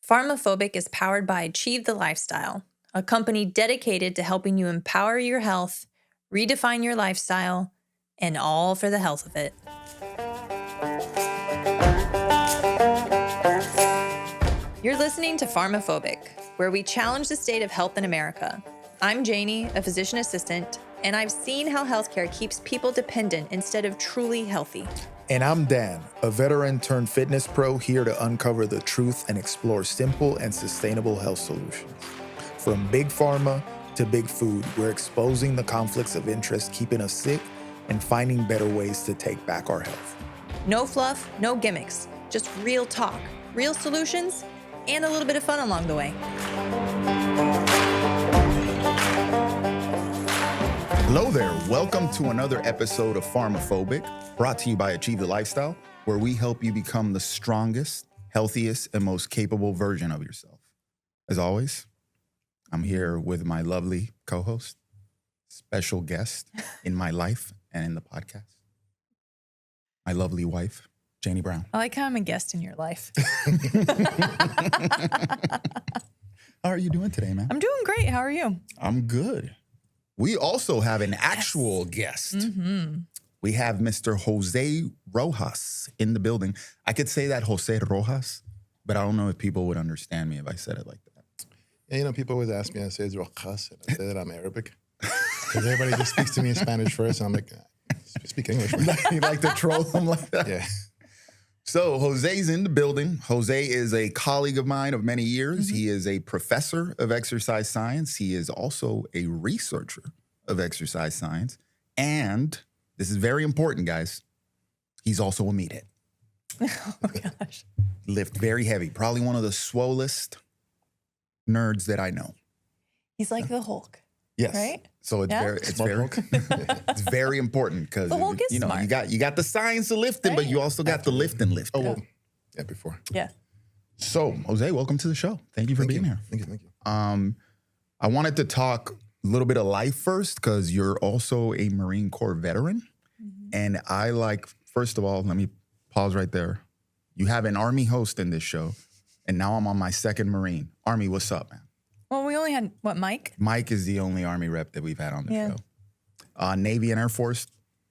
PharmaPhobic is powered by Achieve the Lifestyle, a company dedicated to helping you empower your health, redefine your lifestyle, and all for the health of it. You're listening to PharmaPhobic, where we challenge the state of health in America. I'm Janie, a physician assistant, and I've seen how healthcare keeps people dependent instead of truly healthy. And I'm Dan, a veteran turned fitness pro here to uncover the truth and explore simple and sustainable health solutions. From big pharma to big food, we're exposing the conflicts of interest keeping us sick and finding better ways to take back our health. No fluff, no gimmicks, just real talk, real solutions, and a little bit of fun along the way. Hello there. Welcome to another episode of PharmaPhobic, brought to you by Achieve the Lifestyle, where we help you become the strongest, healthiest, and most capable version of yourself. As always, I'm here with my lovely co-host, special guest in my life and in the podcast, my lovely wife, Janie Brown. I like how I'm a guest in your life. How are you doing today, man? I'm doing great. How are you? I'm good. We also have an actual guest. Mm-hmm. We have Mr. Jose Rojas in the building. I could say that Jose Rojas, but I don't know if people would understand me if I said it like that. Yeah, you know, people always ask me, I say it's Rojas, and I say that I'm Arabic. Because everybody just speaks to me in Spanish first, and I'm like, speak English. You like to troll them like that? Yeah. So Jose's in the building. Jose is a colleague of mine of many years. Mm-hmm. He is a professor of exercise science. He is also a researcher of exercise science. And this is very important, guys. He's also a meathead. Oh, gosh. Lift very heavy. Probably one of the swollest nerds that I know. He's like the Hulk. Yes. Right? So it's Yeah? it's very important because The Hulk is smart. you got the science of lifting, but Right. you also got the lifting. Oh, well, yeah, before. Yeah. So Jose, welcome to the show. Thank you for being here. Thank you. I wanted to talk a little bit of life first because you're also a Marine Corps veteran. Mm-hmm. And I like, first of all, let me pause right there. You have an Army host in this show, and now I'm on my second Marine. Army, what's up, man? Well, we only had, Mike? Mike is the only Army rep that we've had on the Yeah. show. Navy and Air Force,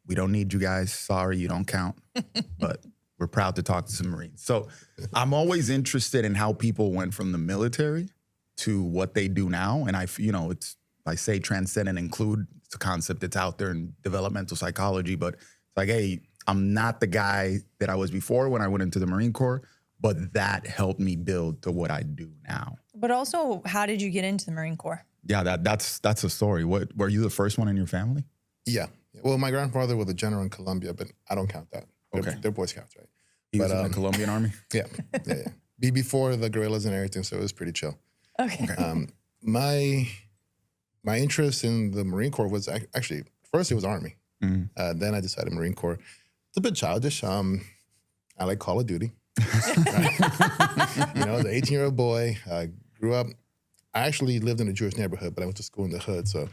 we don't need you guys. Sorry, you don't count. But we're proud to talk to some Marines. So I'm always interested in how people went from the military to what they do now. And I say transcend and include. It's a concept that's out there in developmental psychology. But it's like, hey, I'm not the guy that I was before when I went into the Marine Corps, but that helped me build to what I do now. But also, how did you get into the Marine Corps? Yeah, that's a story. What, were you the first one in your family? Yeah. Well, my grandfather was a general in Colombia, but I don't count that. They're Boy Scouts, right? He was in the Colombian Army? Yeah. Before the guerrillas and everything, so it was pretty chill. Okay. My interest in the Marine Corps was actually, first it was Army. Mm-hmm. Then I decided Marine Corps. It's a bit childish. I like Call of Duty. As an 18-year-old boy, grew up. I actually lived in a Jewish neighborhood, but I went to school in the hood. So,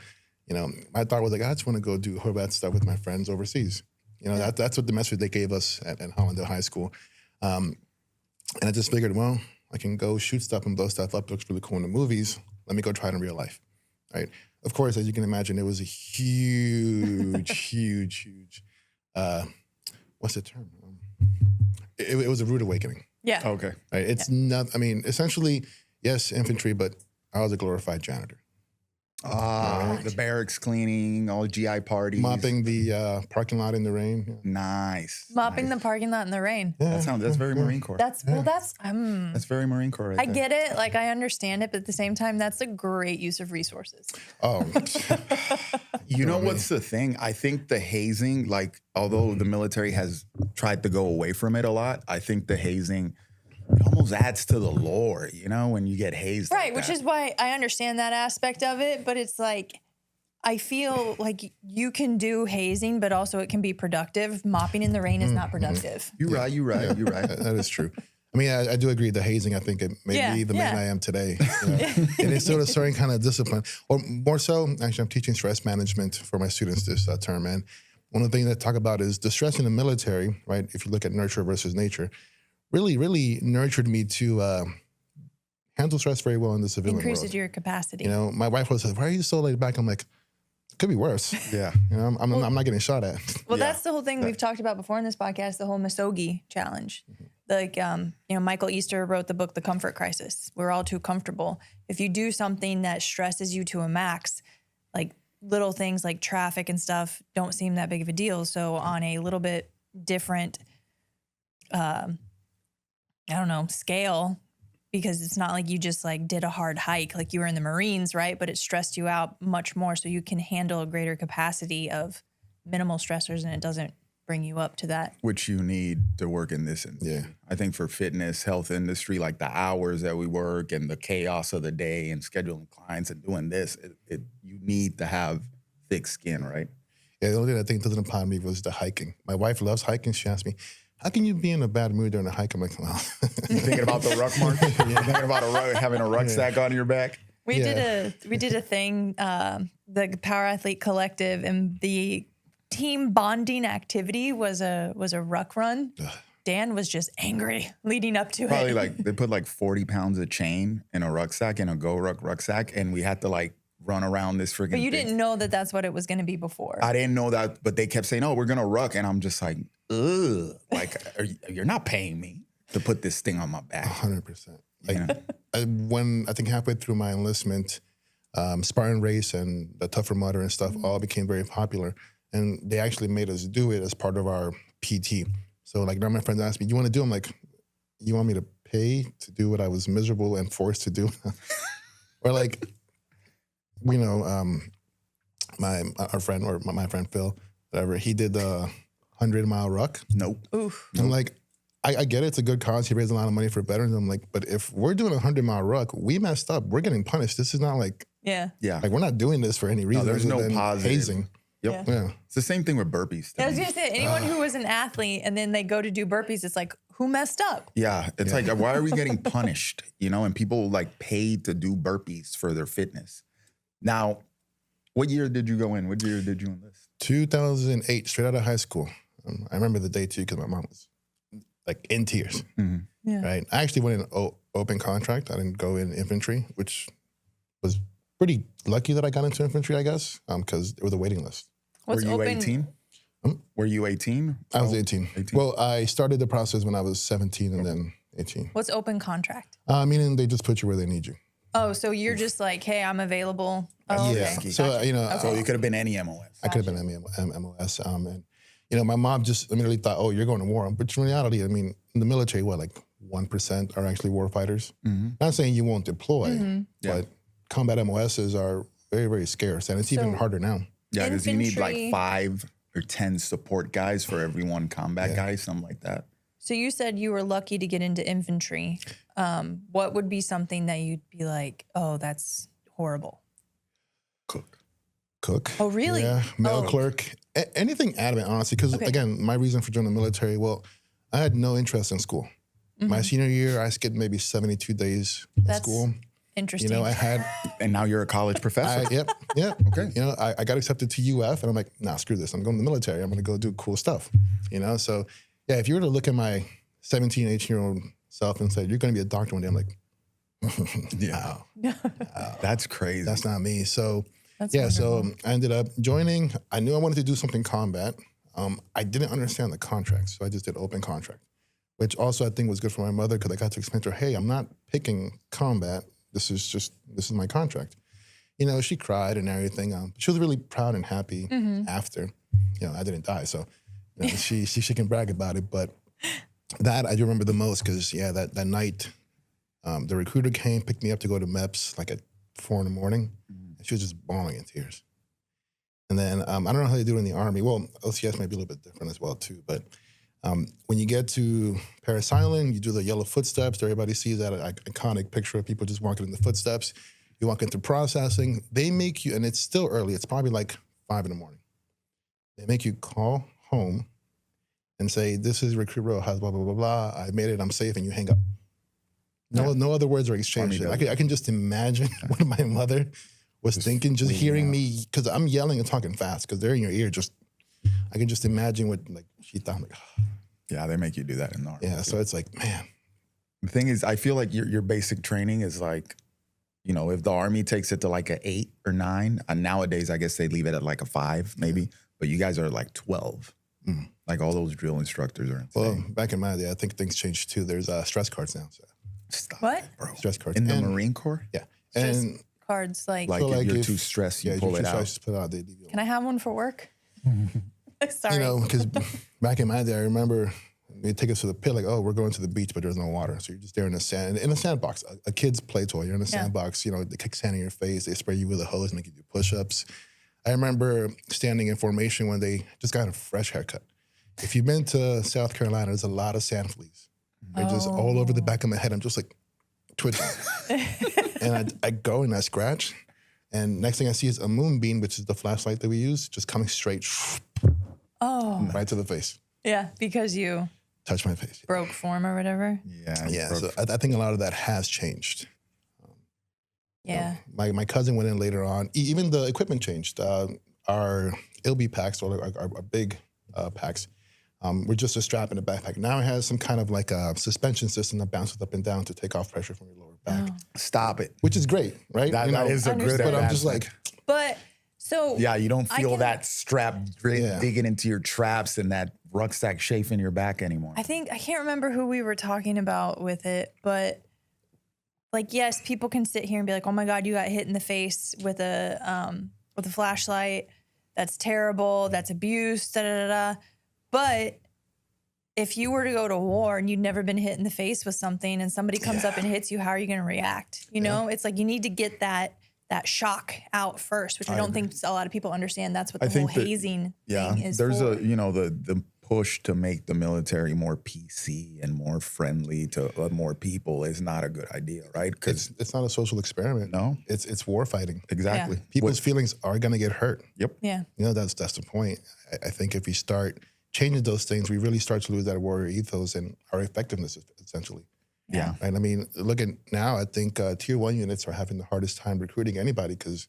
my thought was like, I just want to go do Horvat stuff with my friends overseas. That's what the message they gave us at Hollandale High School. And I just figured, well, I can go shoot stuff and blow stuff up. It looks really cool in the movies. Let me go try it in real life. Right? Of course, as you can imagine, it was a huge, what's the term? It was a rude awakening. Yeah. Okay. Right? It's not, essentially, yes, infantry, but I was a glorified janitor. The barracks cleaning, all GI parties. Mopping the parking lot in the rain. Yeah. Nice. Mopping the parking lot in the rain. Yeah. That's very Marine Corps. That's very Marine Corps right I there. get it. Like, I understand it, but at the same time, that's a great use of resources. Oh. You know what's the thing? I think the hazing, like, although the military has tried to go away from it a lot, I think the hazing, it almost adds to the lore, when you get hazed. Right, like which that. is why I understand that aspect of it, but it's like, I feel like you can do hazing, but also it can be productive. Mopping in the rain is not productive. You're right. That is true. I do agree. The hazing, I think it made me the man I am today. It is sort of certain kind of discipline. Or more so, actually, I'm teaching stress management for my students this term. And one of the things I talk about is the stress in the military, right? If you look at nurture versus nature, really nurtured me to handle stress very well in the civilian Increases world. your capacity. You know, my wife was like, "Why are you so laid back?" I'm like, "It could be worse." Yeah. You know, I'm not getting shot at. Well, Yeah. that's the whole thing we've talked about before in this podcast, the whole Misogi challenge. Like, Michael Easter wrote the book, The Comfort Crisis. We're all too comfortable. If you do something that stresses you to a max, like little things like traffic and stuff don't seem that big of a deal. So on a little bit different, scale, because it's not like you just like did a hard hike, like you were in the Marines, right? But it stressed you out much more, so you can handle a greater capacity of minimal stressors, and it doesn't bring you up to that. Which you need to work in this industry. Yeah. I think for fitness, health industry, like the hours that we work and the chaos of the day and scheduling clients and doing this, you need to have thick skin, right? Yeah, the only thing I think doesn't apply to me was the hiking. My wife loves hiking. She asked me, "How can you be in a bad mood during a hike?" I'm like, "Well." You thinking about the ruck mark? You thinking about having a rucksack on your back? We did a thing, the Power Athlete Collective, and the team bonding activity was a ruck run. Dan was just angry leading up to Probably it. like they put like 40 pounds of chain in a rucksack, in a Go Ruck rucksack, and we had to like run around this freaking But you thing. didn't know that that's what it was going to be before. I didn't know that, but they kept saying, "Oh, we're gonna ruck," and I'm just like, "Ugh!" Like, you're not paying me to put this thing on my back. 100%. Like, Yeah. when I think halfway through my enlistment, Spartan Race and the Tougher Mudder and stuff all became very popular. And they actually made us do it as part of our PT. So like now my friends ask me, "You want to do?" I'm like, "You want me to pay to do what I was miserable and forced to do?" Or like, our friend or my friend Phil, whatever, he did the 100-mile ruck. Nope. Oof. I'm like, I get it. It's a good cause. He raised a lot of money for veterans. I'm like, but if we're doing a 100-mile ruck, we messed up. We're getting punished. This is not like Yeah. Yeah. we're not doing this for any reason. there's other no than positive. hazing. Yep. Yeah. It's the same thing with burpees. I was going to say, anyone who was an athlete and then they go to do burpees, it's like, who messed up? Yeah, it's like, why are we getting punished? And people like paid to do burpees for their fitness. Now, what year did you go in? What year did you enlist? 2008, straight out of high school. I remember the day too because my mom was like in tears. Yeah. Right. I actually went in open contract. I didn't go in infantry, which was pretty lucky that I got into infantry, I guess, because it was a waiting list. What's Were you open? 18? Were you 18? I was 18. 18. Well, I started the process when I was 17 and then 18. What's open contract? Meaning they just put you where they need you. Oh, so you're just like, hey, I'm available. Oh, Yeah. okay. So, So you could have been any MOS. I could have been MOS. And, my mom just immediately thought, "Oh, you're going to war." But in reality, in the military, like 1% are actually war fighters. Not saying you won't deploy, but combat MOSs are very, very scarce. And it's even So- harder now. Yeah, because you need like Infantry- 5 or 10 support guys for every one combat guy, something like that. So you said you were lucky to get into infantry. What would be something that you'd be like, oh, that's horrible? Cook. Oh, really? Yeah, mail Oh. clerk. Anything admin, honestly. Because, Okay. again, my reason for joining the military, I had no interest in school. My senior year, I skipped maybe 72 days of That's school. Interesting. I had... And now you're a college professor. Yep. Okay. I got accepted to UF, and I'm like, nah, screw this. I'm going to the military. I'm going to go do cool stuff. So yeah, if you were to look at my 17, 18-year-old self and say, "You're going to be a doctor one day," I'm like, Yeah. That's crazy. that's not me. So That's yeah, so wonderful. I ended up joining. I knew I wanted to do something combat. I didn't understand the contract, so I just did open contract, which also I think was good for my mother because I got to explain to her, "Hey, I'm not picking combat. This is my contract." She cried and everything. She was really proud and happy after. I didn't die, so she can brag about it. But that I do remember the most because that night, the recruiter came, picked me up to go to MEPS like at 4 a.m. And she was just bawling in tears. And then I don't know how they do it in the Army. Well, LCS might be a little bit different as well too. But when you get to Paris Island, you do the yellow footsteps. Everybody sees that iconic picture of people just walking in the footsteps. You walk into processing. They make you, and it's still early. It's probably like 5 a.m. They make you call home and say, "This is Recruit Rojas, blah, blah, blah, blah. I made it. I'm safe," and you hang up. No other words are exchanged. Army I can just imagine what my mother was thinking, just hearing me, because I'm yelling and talking fast, because they're in your ear. I can just imagine what she thought. I'm like, Yeah, they make you do that in the Army. yeah. So it's like, man. The thing is, I feel like your basic training is like, if the Army takes it to like an 8 or 9, and nowadays I guess they leave it at like a 5 maybe, but you guys are like 12. Like all those drill instructors are insane. Well, back in my day, I think things changed too. There's stress cards now. So. Stop What? it, bro. Stress cards. In the Marine Corps? Yeah. Stress And cards like Like So, if like, you're if- too stressed, you yeah, pull you it just out. put it out. They leave you can I have one for work? Sorry. You know, because back in my day, I remember they take us to the pit, like, oh, we're going to the beach, but there's no water. So you're just there in the sand, in a sandbox, a kid's play toy. You're in a sandbox, they kick sand in your face, they spray you with a hose, make you do push-ups. I remember standing in formation when they just got a fresh haircut. If you've been to South Carolina, there's a lot of sand fleas. They're just all over the back of my head. I'm just like twitching. And I go and I scratch. And next thing I see is a moonbeam, which is the flashlight that we use, just coming straight right to the face. Yeah, because you Touch my face. broke form or whatever. Yeah, so I think a lot of that has changed. Yeah. My cousin went in later on. Even the equipment changed. Our LB packs, or our big packs, were just a strap in a backpack. Now it has some kind of like a suspension system that bounces up and down to take off pressure from your lower back, Stop it. which is great, right? That is a good But I'm just advancement. like, But so Yeah, you don't I feel can- that strap Yeah. digging into your traps and that rucksack chafing your back anymore. I can't remember who we were talking about with it, but like, yes, people can sit here and be like, oh my God, you got hit in the face with a flashlight. That's terrible. That's abuse, da da da da. But if you were to go to war and you'd never been hit in the face with something and somebody comes up and hits you, how are you going to react? You know, it's like you need to get that shock out first, which I don't think a lot of people understand. That's what the whole think that- hazing Yeah, thing is there's for. the push to make the military more PC and more friendly to more people is not a good idea, right? Because it's not a social experiment. No. It's war fighting. exactly, People's feelings are going to get hurt. Yep. Yeah. That's the point. I think if we start changing those things, we really start to lose that warrior ethos and our effectiveness, essentially. Yeah. Right? I mean, look at now, I think tier 1 units are having the hardest time recruiting anybody because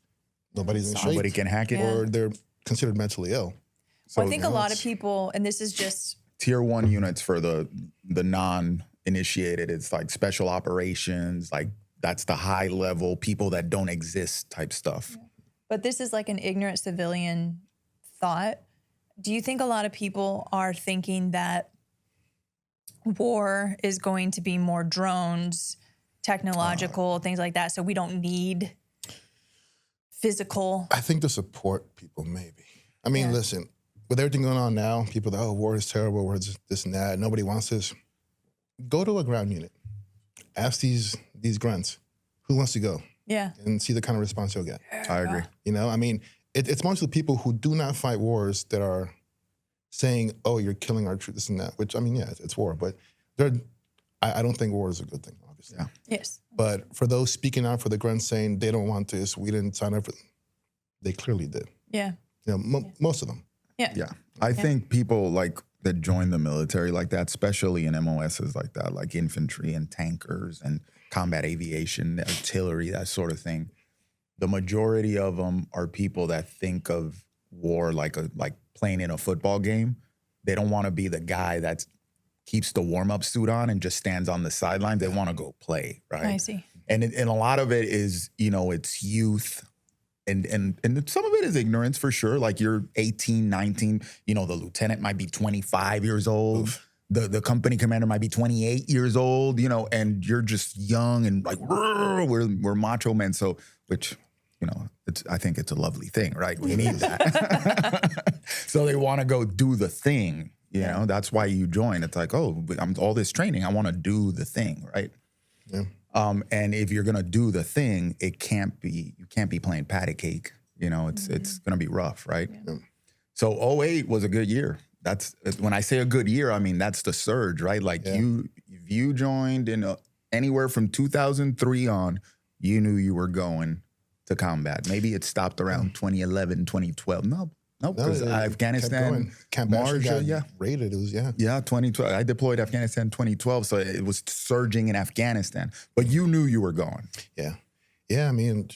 nobody's in shape. Somebody can hack it. Or they're considered mentally ill. So Well, I think a lot of people, and this is just tier 1 units for the non-initiated, it's like special operations, like that's the high level people that don't exist type stuff. But this is like an ignorant civilian thought. Do you think a lot of people are thinking that war is going to be more drones, technological, things like that, so we don't need physical? I think to support people, maybe. I mean, listen, with everything going on now, people are, war is terrible, war is this and that, nobody wants this. Go to a ground unit. Ask these grunts, who wants to go? Yeah. And see the kind of response you'll get. I agree. I mean, it's mostly people who do not fight wars that are saying, oh, you're killing our troops, this and that, which, I mean, yeah, it's war, but I don't think war is a good thing, obviously. Yeah. Yes. But for those speaking out for the grunts saying they don't want this, we didn't sign up for they clearly did. Yeah. Most of them. Yeah. Yeah. I think people like that join the military like that, especially in MOSs like that, like infantry and tankers and combat aviation, artillery, that sort of thing. The majority of them are people that think of war like playing in a football game. They don't want to be the guy that keeps the warm-up suit on and just stands on the sideline. They want to go play, right? I see. And a lot of it is, it's youth. And some of it is ignorance for sure. Like you're 18, 19, the lieutenant might be 25 years old. Oof. The company commander might be 28 years old, and you're just young and like, we're macho men. So, which, I think it's a lovely thing, right? We need that. So they want to go do the thing, that's why you join. It's like, oh, I'm all this training. I want to do the thing, right? Yeah. And if you're gonna do the thing, you can't be playing patty cake. It's gonna be rough, right? Yeah. So 08 was a good year. That's when I say a good year, I mean that's the surge, right? Like if you joined in anywhere from 2003 on, you knew you were going to combat. Maybe it stopped around 2011, 2012. No, because Afghanistan, Camp March, got raided. It was 2012. I deployed Afghanistan 2012, so it was surging in Afghanistan. But you knew you were going. Yeah. I mean,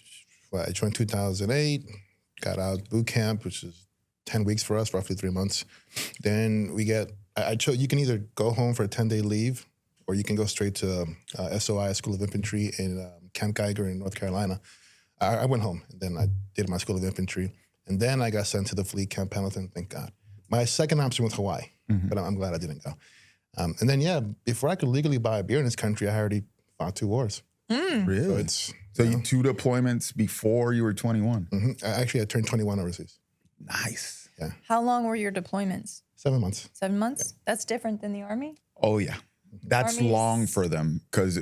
I joined 2008, got out boot camp, which is 10 weeks for us, roughly 3 months. Then we get. I chose. You can either go home for a 10-day leave, or you can go straight to SOI, School of Infantry in Camp Geiger in North Carolina. I went home, and then I did my School of Infantry. And then I got sent to the fleet, Camp Pendleton, thank God. My second option was Hawaii, but I'm glad I didn't go. And then, before I could legally buy a beer in this country, I already fought 2 wars. Really? So you 2 deployments before you were 21? Actually, I turned 21 overseas. Nice. Yeah. How long were your deployments? 7 months. 7 months? That's different than the Army? Oh, yeah. That's Army's- long for them because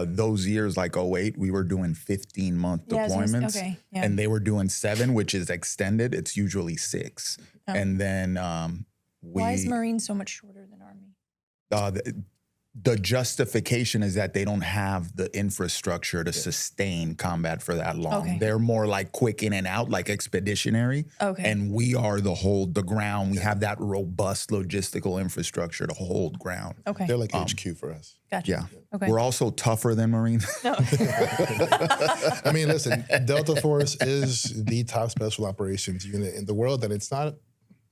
those years, like 08, we were doing 15-month deployments. Okay, yeah. And they were doing 7, which is extended. It's usually 6. Oh. And then Why is Marine so much shorter than Army? the justification is that they don't have the infrastructure to sustain combat for that long. Okay. They're more like quick in and out, like expeditionary. Okay. And we are the ground. We have that robust logistical infrastructure to hold ground. Okay. They're like HQ for us. Gotcha. Yeah. Okay. We're also tougher than Marines. I mean, listen, Delta Force is the top special operations unit in the world, and it's not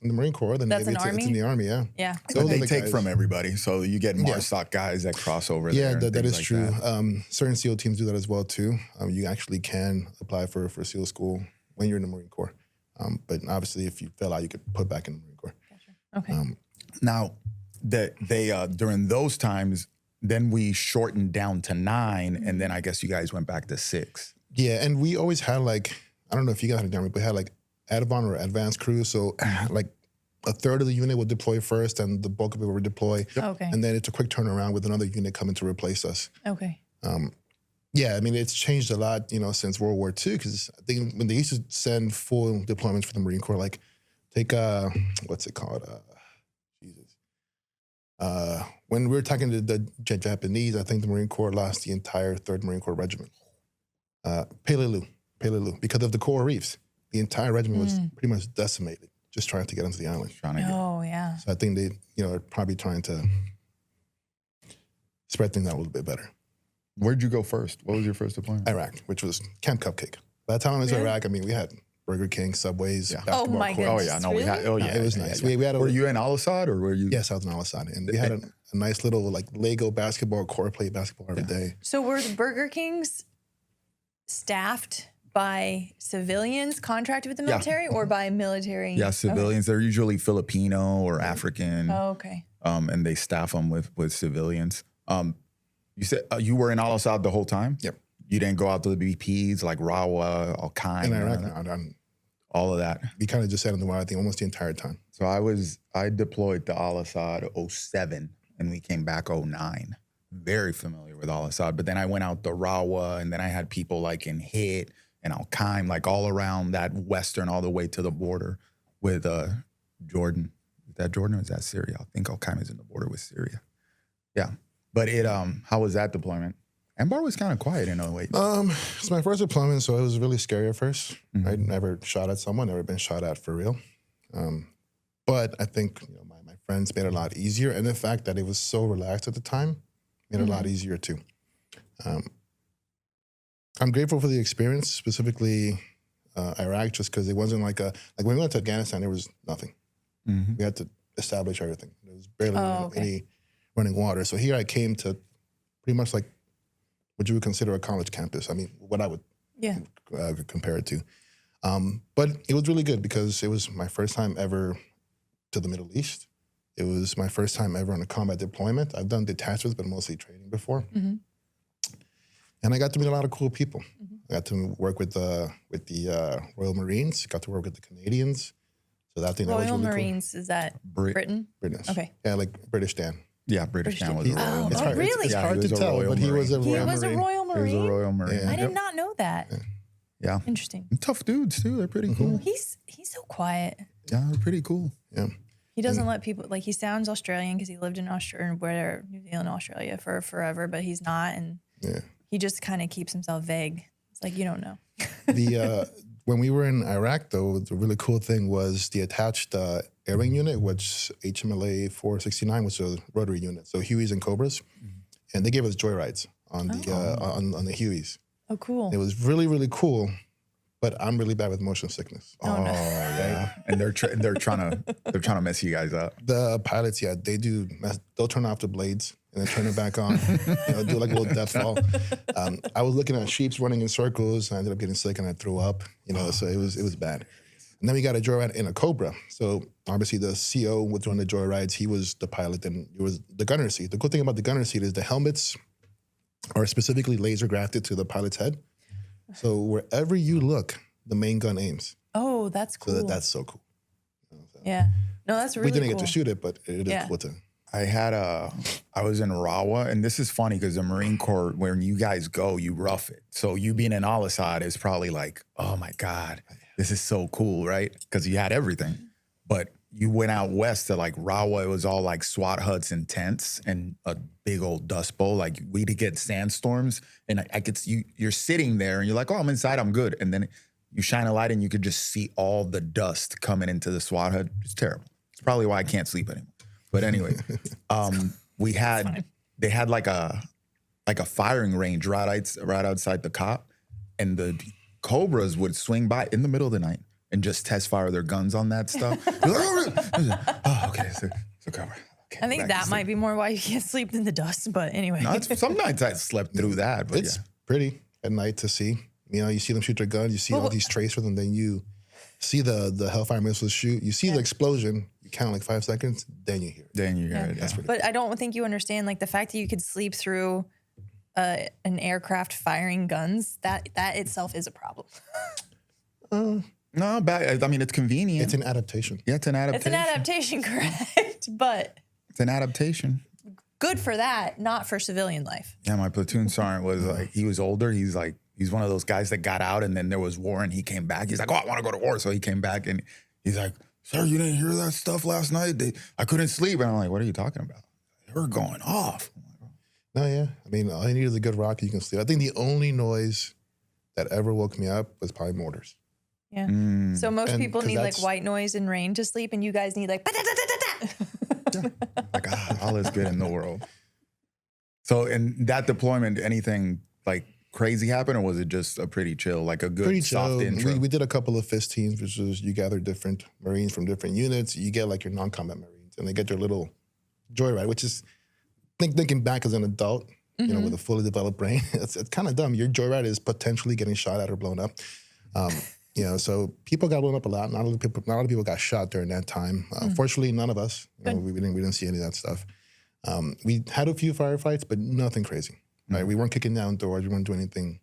in the Marine Corps. The That's Navy, an it's in the Army, yeah. Yeah. But Those they are the take guys. from everybody. So you get MARSOC guys that cross over there. Yeah, and that things is like true. that. Certain SEAL teams do that as well, too. You actually can apply for SEAL school when you're in the Marine Corps. But obviously, if you fell out, you could put back in the Marine Corps. Okay. Now, they during those times, then we shortened down to 9, and then I guess you guys went back to 6. Yeah, and we always had I don't know if you guys had the Army, but we had ADVON or advanced crews. So a third of the unit would deploy first, and the bulk of it would deploy. Okay. And then it's a quick turnaround with another unit coming to replace us. Okay. Yeah, I mean, it's changed a lot, since World War II, because I think when they used to send full deployments for the Marine Corps, take, what's it called? When we were talking to the Japanese, I think the Marine Corps lost the entire 3rd Marine Corps Regiment. Peleliu, because of the coral reefs. The entire regiment was pretty much decimated, just trying to get onto the island. Oh, yeah. So I think they, are probably trying to spread things out a little bit better. Where'd you go first? What was your first deployment? Iraq, which was Camp Cupcake. By the time I was in Iraq, I mean, we had Burger King, Subways, basketball Oh, my courts. Oh goodness. yeah, no, we had. Oh yeah, It was yeah, nice. yeah. We had Were you in Al Asad or were you? Yes, I was in Al Asad, and we had a nice little Lego basketball court, play basketball every day. So were the Burger Kings staffed by civilians contracted with the military or by military? Yeah, civilians. They're usually Filipino or African. Oh, okay. And they staff them with civilians. You said you were in Al Asad the whole time? Yep. You didn't go out to the BPs like Rawa, Al Qaim, In Iraq, all of that. we kind of just sat in the wild, I think, almost the entire time. So I deployed to Al Asad 07 and we came back 09. Very familiar with Al Asad. But then I went out to Rawa and then I had people in Hit and Al Qaim, all around that western, all the way to the border with Jordan. Is that Jordan or is that Syria? I think Al Qaim is in the border with Syria. Yeah. But how was that deployment? Anbar was kind of quiet in 08. It's my first deployment, so it was really scary at first. I never shot at someone, never been shot at for real. But I think my friends made it a lot easier, and the fact that it was so relaxed at the time made it a lot easier too. I'm grateful for the experience, specifically Iraq, just because it wasn't when we went to Afghanistan, there was nothing. We had to establish everything. There was barely any running water. So here I came to pretty much what you would consider a college campus. I mean, what I would compare it to. But it was really good because it was my first time ever to the Middle East. It was my first time ever on a combat deployment. I've done detachments, but mostly training before. And I got to meet a lot of cool people. I got to work with the Royal Marines, got to work with the Canadians. So that thing that was Royal really Marines, is that Britain? British. Okay. Yeah, British Dan. Yeah, British Dan was a Royal It's Marine. hard, really? It's Yeah, hard he to was a tell, Royal but he was a Marine. Royal He was a Marine. Royal He was Marine? a Royal Marine. Yeah. I did not know that. Yeah. Interesting. And tough dudes too. They're pretty cool. He's so quiet. Yeah, they're pretty cool. Yeah. He doesn't let people, he sounds Australian because he lived in New Zealand, Australia for forever, but he's not. And he just kind of keeps himself vague. It's you don't know. When we were in Iraq, though, the really cool thing was the attached air wing unit, which HMLA 469, which was a rotary unit, so Hueys and Cobras, and they gave us joyrides on the Hueys. Oh, cool. It was really, really cool, but I'm really bad with motion sickness. Oh, no. Yeah. And they're trying to mess you guys up. The pilots, they'll turn off the blades and then turn it back on. Do like a little death fall. I was looking at sheep running in circles, and I ended up getting sick, and I threw up. So it was bad. And then we got a joyride in a Cobra. So obviously the CO was doing the joyrides. He was the pilot, and it was the gunner seat. The cool thing about the gunner seat is the helmets are specifically laser grafted to the pilot's head. So wherever you look, the main gun aims. Oh, that's cool. So that's so cool. Yeah. No, that's really cool. We didn't get to shoot it, but it is cool to. I was in Rawa, and this is funny because the Marine Corps, when you guys go, you rough it. So you being in Al-Assad is probably like, oh my God, this is so cool, right? Because you had everything. But you went out west to like Rawa, it was all like SWAT huts and tents and a big old dust bowl. Like we'd get sandstorms, and I could see you're sitting there and you're like, oh, I'm inside, I'm good. And then you shine a light and you could just see all the dust coming into the SWAT hut. It's terrible. It's probably why I can't sleep anymore. But anyway, they had like a firing range right outside the cop, and the Cobras would swing by in the middle of the night and just test fire their guns on that stuff. Oh, okay, it's a Cobra. Okay, I think that might be more why you can't sleep than the dust. But anyway, no, some nights I slept through that. But it's pretty at night to see. You see them shoot their guns. You see all these tracers, and then you see the Hellfire missiles shoot. You see the explosion. You count like 5 seconds. Then you hear it. That's pretty cool. But I don't think you understand like the fact that you could sleep through an aircraft firing guns. That itself is a problem. No, bad. I mean, it's convenient. It's an adaptation. Yeah, it's an adaptation. It's an adaptation, correct? But it's an adaptation. Good for that, not for civilian life. Yeah, my platoon sergeant was like, he was older. He's one of those guys that got out and then there was war and he came back. He's like, oh, I want to go to war. So he came back and he's like, sir, you didn't hear that stuff last night? I couldn't sleep. And I'm like, what are you talking about? They were going off. No, yeah. I mean, all you need is a good rock. You can sleep. I think the only noise that ever woke me up was probably mortars. Yeah. So most people need like white noise and rain to sleep, and you guys need like. Like all is good in the world. So in that deployment, anything like crazy happen, or was it just a pretty chill, like a good pretty soft chill. intro? We did a couple of FIST teams, which is you gather different Marines from different units. You get like your non-combat Marines, and they get their little joyride, which is thinking back as an adult, with a fully developed brain, it's kind of dumb. Your joyride is potentially getting shot at or blown up. So people got blown up a lot. Not a lot of people got shot during that time. Fortunately, none of us. We didn't see any of that stuff. We had a few firefights, but nothing crazy. Right? We weren't kicking down doors. We weren't doing anything.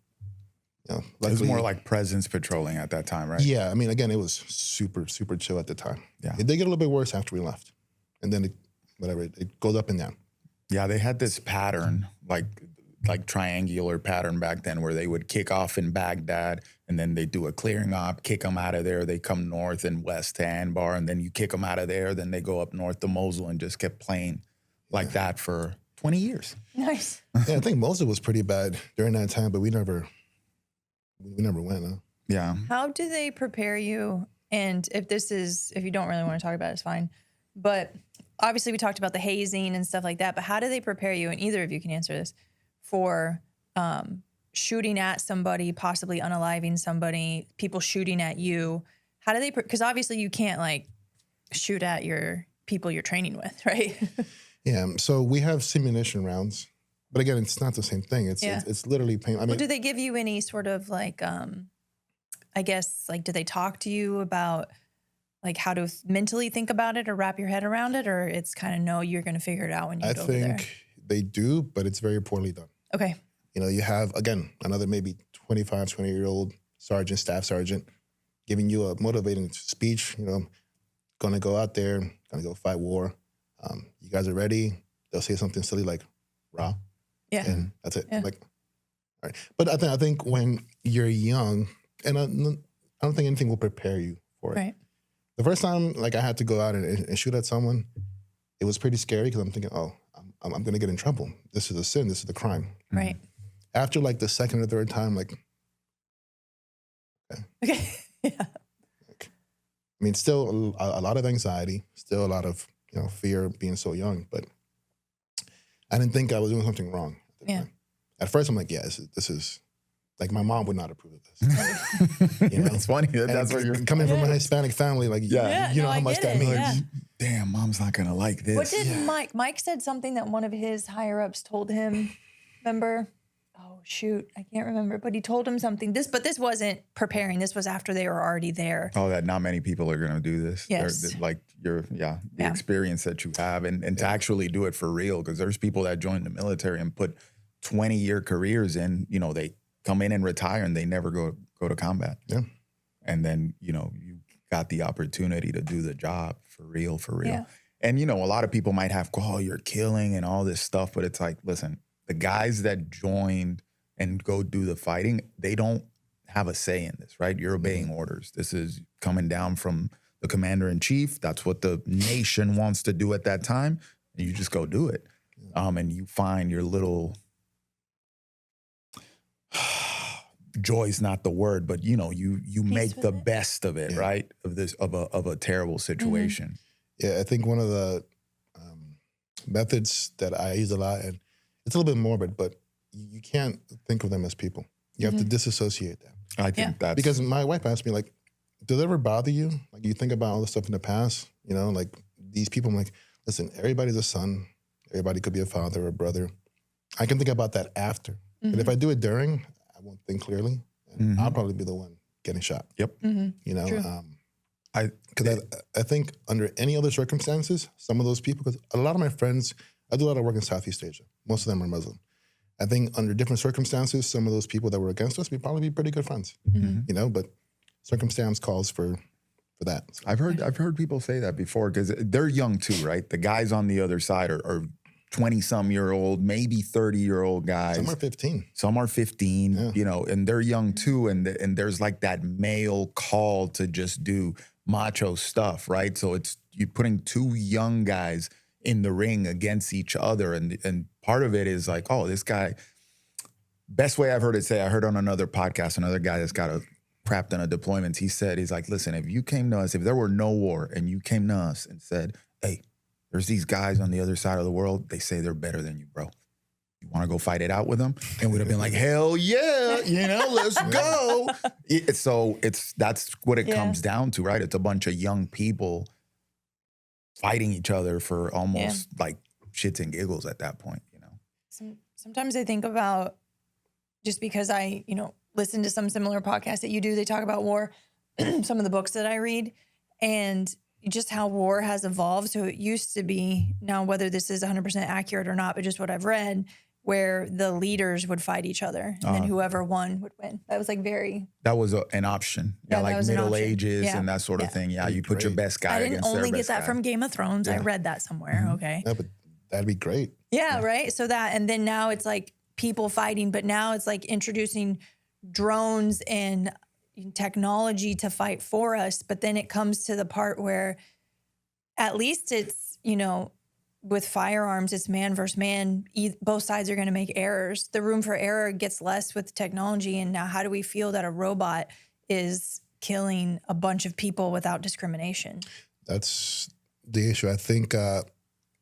Luckily, it was more like presence patrolling at that time, right? Yeah. I mean, again, it was super, super chill at the time. Yeah. It did get a little bit worse after we left. And then it goes up and down. Yeah, they had this pattern, like triangular pattern back then where they would kick off in Baghdad and then they do a clearing op, kick them out of there. They come north and west to Anbar, and then you kick them out of there. Then they go up north to Mosul and just kept playing like that for 20 years. Nice. Yeah, I think Mosul was pretty bad during that time, but we never went. Huh? Yeah. How do they prepare you? And if you don't really want to talk about it, it's fine. But obviously we talked about the hazing and stuff like that, but how do they prepare you, and either of you can answer this, for shooting at somebody, possibly unaliving somebody, people shooting at you? How do they, because obviously you can't like shoot at your people you're training with, right? Yeah, so we have simunition rounds, but again, it's not the same thing. It's literally pain. I mean, do they give you any sort of like, I guess, like, do they talk to you about like how to mentally think about it or wrap your head around it, or it's kind of no, you're going to figure it out when you go over there? I think they do, but it's very poorly done. Okay. You have, again, another maybe 25, 20-year-old sergeant, staff sergeant, giving you a motivating speech, going to go out there, going to go fight war. You guys are ready. They'll say something silly like, rah. Yeah. And that's it. Yeah. Like, all right. But I think when you're young, and I don't think anything will prepare you for it. Right. The first time, like, I had to go out and shoot at someone, it was pretty scary because I'm thinking, oh, I'm going to get in trouble. This is a sin. This is the crime. Right. After like the second or third time, like, okay. Yeah. I mean, still a lot of anxiety, still a lot of fear of being so young, but I didn't think I was doing something wrong at the time. At first, I'm like, yeah, this is Like my mom would not approve of this. You know? It's funny that's what you're coming from a Hispanic family. Like, Yeah. you know no, how I much get that it, means. yeah. damn, mom's not gonna like this. What did Mike said something that one of his higher ups told him, remember? Oh shoot, I can't remember, but he told him something. This wasn't preparing. This was after they were already there. Oh, that not many people are gonna do this. Yes. They're like the experience that you have and to actually do it for real. Because there's people that join the military and put 20-year careers in, you know, they come in and retire and they never go to combat. Yeah. And then, you know, you got the opportunity to do the job for real. Yeah. And, you know, a lot of people might have, oh, you're killing and all this stuff. But it's like, listen, the guys that joined and go do the fighting, they don't have a say in this, right? You're obeying orders. This is coming down from the commander in chief. That's what the nation wants to do at that time. And you just go do it. And you find your little... joy's not the word, but you know, you make the best of it, right? Of a terrible situation. Yeah, I think one of the methods that I use a lot, and it's a little bit morbid, but you can't think of them as people. You have to disassociate them. I think that's Because my wife asked me, like, does it ever bother you? Like, you think about all the stuff in the past, you know, like these people. I'm like, listen, everybody's a son. Everybody could be a father or a brother. I can think about that after. But if I do it during, I won't think clearly, and I'll probably be the one getting shot. Yep. You know, True. because I think under any other circumstances, some of those people, because a lot of my friends, I do a lot of work in Southeast Asia. Most of them are Muslim. I think under different circumstances, some of those people that were against us, we'd probably be pretty good friends. You know, but circumstance calls for that. So, I've heard people say that before because they're young too, right? The guys on the other side are 20-some-year-old, maybe 30-year-old guys. some are 15. Some are 15, you know, and they're young too. And there's like that male call to just do macho stuff, right? So it's you're putting two young guys in the ring against each other. And part of it is like, oh, this guy, best way I've heard it say, I heard on another podcast, another guy that's got a crapped on a deployment. He's like, listen, if you came to us, if there were no war and you came to us and said, hey, there's these guys on the other side of the world. They say they're better than you, bro. You want to go fight it out with them? And we'd have been like, hell yeah, you know, let's go. So that's what it comes down to, right? It's a bunch of young people fighting each other for almost like shits and giggles at that point, you know? Sometimes I think about, just because I, you know, listen to some similar podcasts that you do, they talk about war, some of the books that I read, and just how war has evolved. So it used to be, now whether this is 100% accurate or not, but just what I've read, where the leaders would fight each other and then whoever won would win. That was like that was an option. Yeah, like Middle Ages and that sort of thing. Yeah, you put your best guy against their best guy. I didn't only get that from Game of Thrones. I read that somewhere. Okay. Yeah, but that'd be great. Yeah, right? So that, and then now it's like people fighting, but now it's like introducing drones and technology to fight for us. But then it comes to the part where at least it's, you know, with firearms, it's man versus man. Both sides are going to make errors. The room for error gets less with technology. And now how do we feel that a robot is killing a bunch of people without discrimination? That's the issue. I think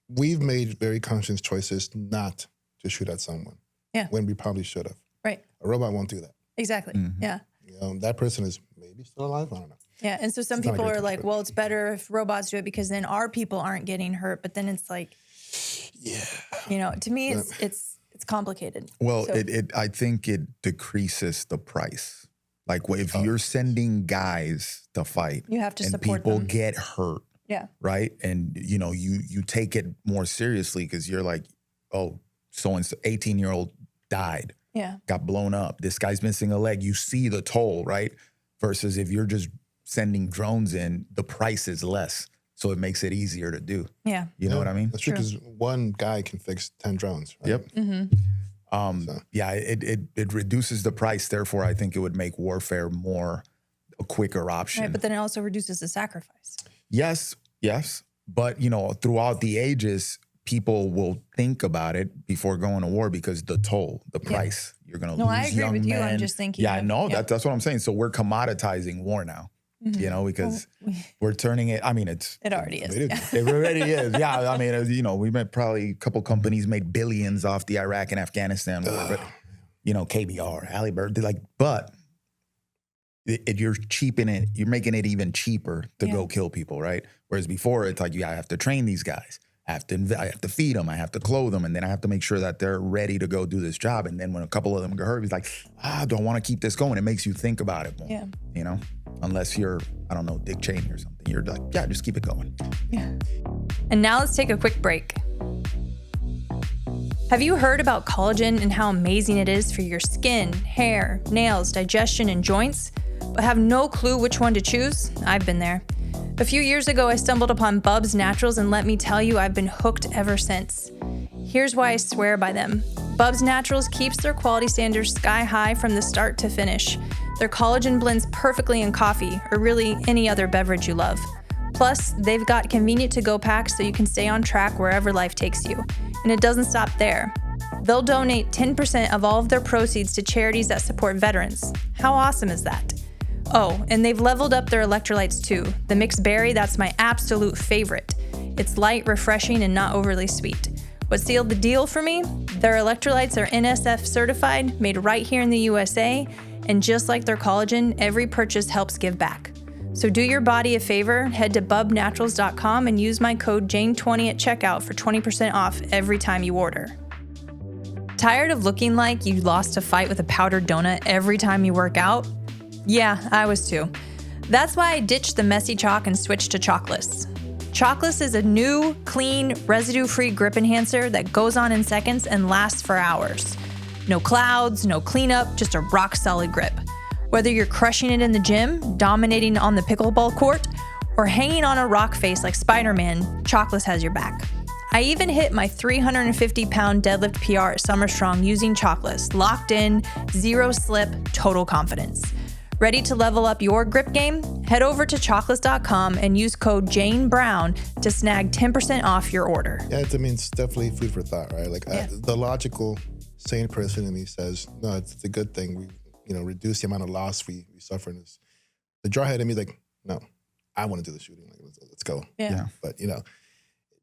we've made very conscious choices not to shoot at someone when we probably should have. Right. A robot won't do that. Exactly. Yeah. You know, that person is maybe still alive. I don't know. Yeah, and so some people are like, well, it's better if robots do it because then our people aren't getting hurt. But then it's like, you know, to me, it's complicated. Well, so, I think it decreases the price. Like if you're sending guys to fight, you have to and support people them. Get hurt. Yeah. Right. And you know, you take it more seriously because you're like, oh, so-and-so 18-year-old died. Yeah. Got blown up. This guy's missing a leg. You see the toll, right? Versus if you're just sending drones in, the price is less. So it makes it easier to do. Yeah. You know what I mean? That's true, because one guy can fix 10 drones, right? Yep. Yeah, it reduces the price. Therefore, I think it would make warfare more a quicker option. Right, but then it also reduces the sacrifice. Yes. But, you know, throughout the ages, people will think about it before going to war because the toll, the price, you're going to lose young men. No, I agree with you. I'm just thinking. Yeah, that's what I'm saying. So we're commoditizing war now, you know, because we're turning it. I mean, it already is. It already is. Yeah. I mean, you know, we met probably a couple companies made billions off the Iraq and Afghanistan war, but KBR, Halliburton, but if you're cheaping it, you're making it even cheaper to go kill people, right? Whereas before, it's like, I have to train these guys. I have to feed them. I have to clothe them. And then I have to make sure that they're ready to go do this job. And then when a couple of them get hurt, he's like, do I want to keep this going? It makes you think about it more, unless you're, I don't know, Dick Cheney or something. You're like, yeah, just keep it going. Yeah. And now let's take a quick break. Have you heard about collagen and how amazing it is for your skin, hair, nails, digestion, and joints, but have no clue which one to choose? I've been there. A few years ago, I stumbled upon Bubs Naturals, and let me tell you, I've been hooked ever since. Here's why I swear by them. Bubs Naturals keeps their quality standards sky high from the start to finish. Their collagen blends perfectly in coffee, or really any other beverage you love. Plus, they've got convenient to-go packs so you can stay on track wherever life takes you. And it doesn't stop there. They'll donate 10% of all of their proceeds to charities that support veterans. How awesome is that? Oh, and they've leveled up their electrolytes too. The mixed berry, that's my absolute favorite. It's light, refreshing, and not overly sweet. What sealed the deal for me? Their electrolytes are NSF certified, made right here in the USA, and just like their collagen, every purchase helps give back. So do your body a favor, head to bubnaturals.com and use my code JANE20 at checkout for 20% off every time you order. Tired of looking like you lost a fight with a powdered donut every time you work out? Yeah, I was too. That's why I ditched the messy chalk and switched to Chalkless. Chalkless is a new, clean, residue-free grip enhancer that goes on in seconds and lasts for hours. No clouds, no cleanup, just a rock-solid grip. Whether you're crushing it in the gym, dominating on the pickleball court, or hanging on a rock face like Spider-Man, Chalkless has your back. I even hit my 350-pound deadlift PR at Summer Strong using Chalkless. Locked in, zero slip, total confidence. Ready to level up your grip game? Head over to chalkless.com and use code JaneBrown to snag 10% off your order. Yeah, it's definitely food for thought, right? Like the logical, sane person in me says, no, it's a good thing. We, reduce the amount of loss we suffer in this. The jarhead in me is like, no, I want to do the shooting. Like, let's go. Yeah. But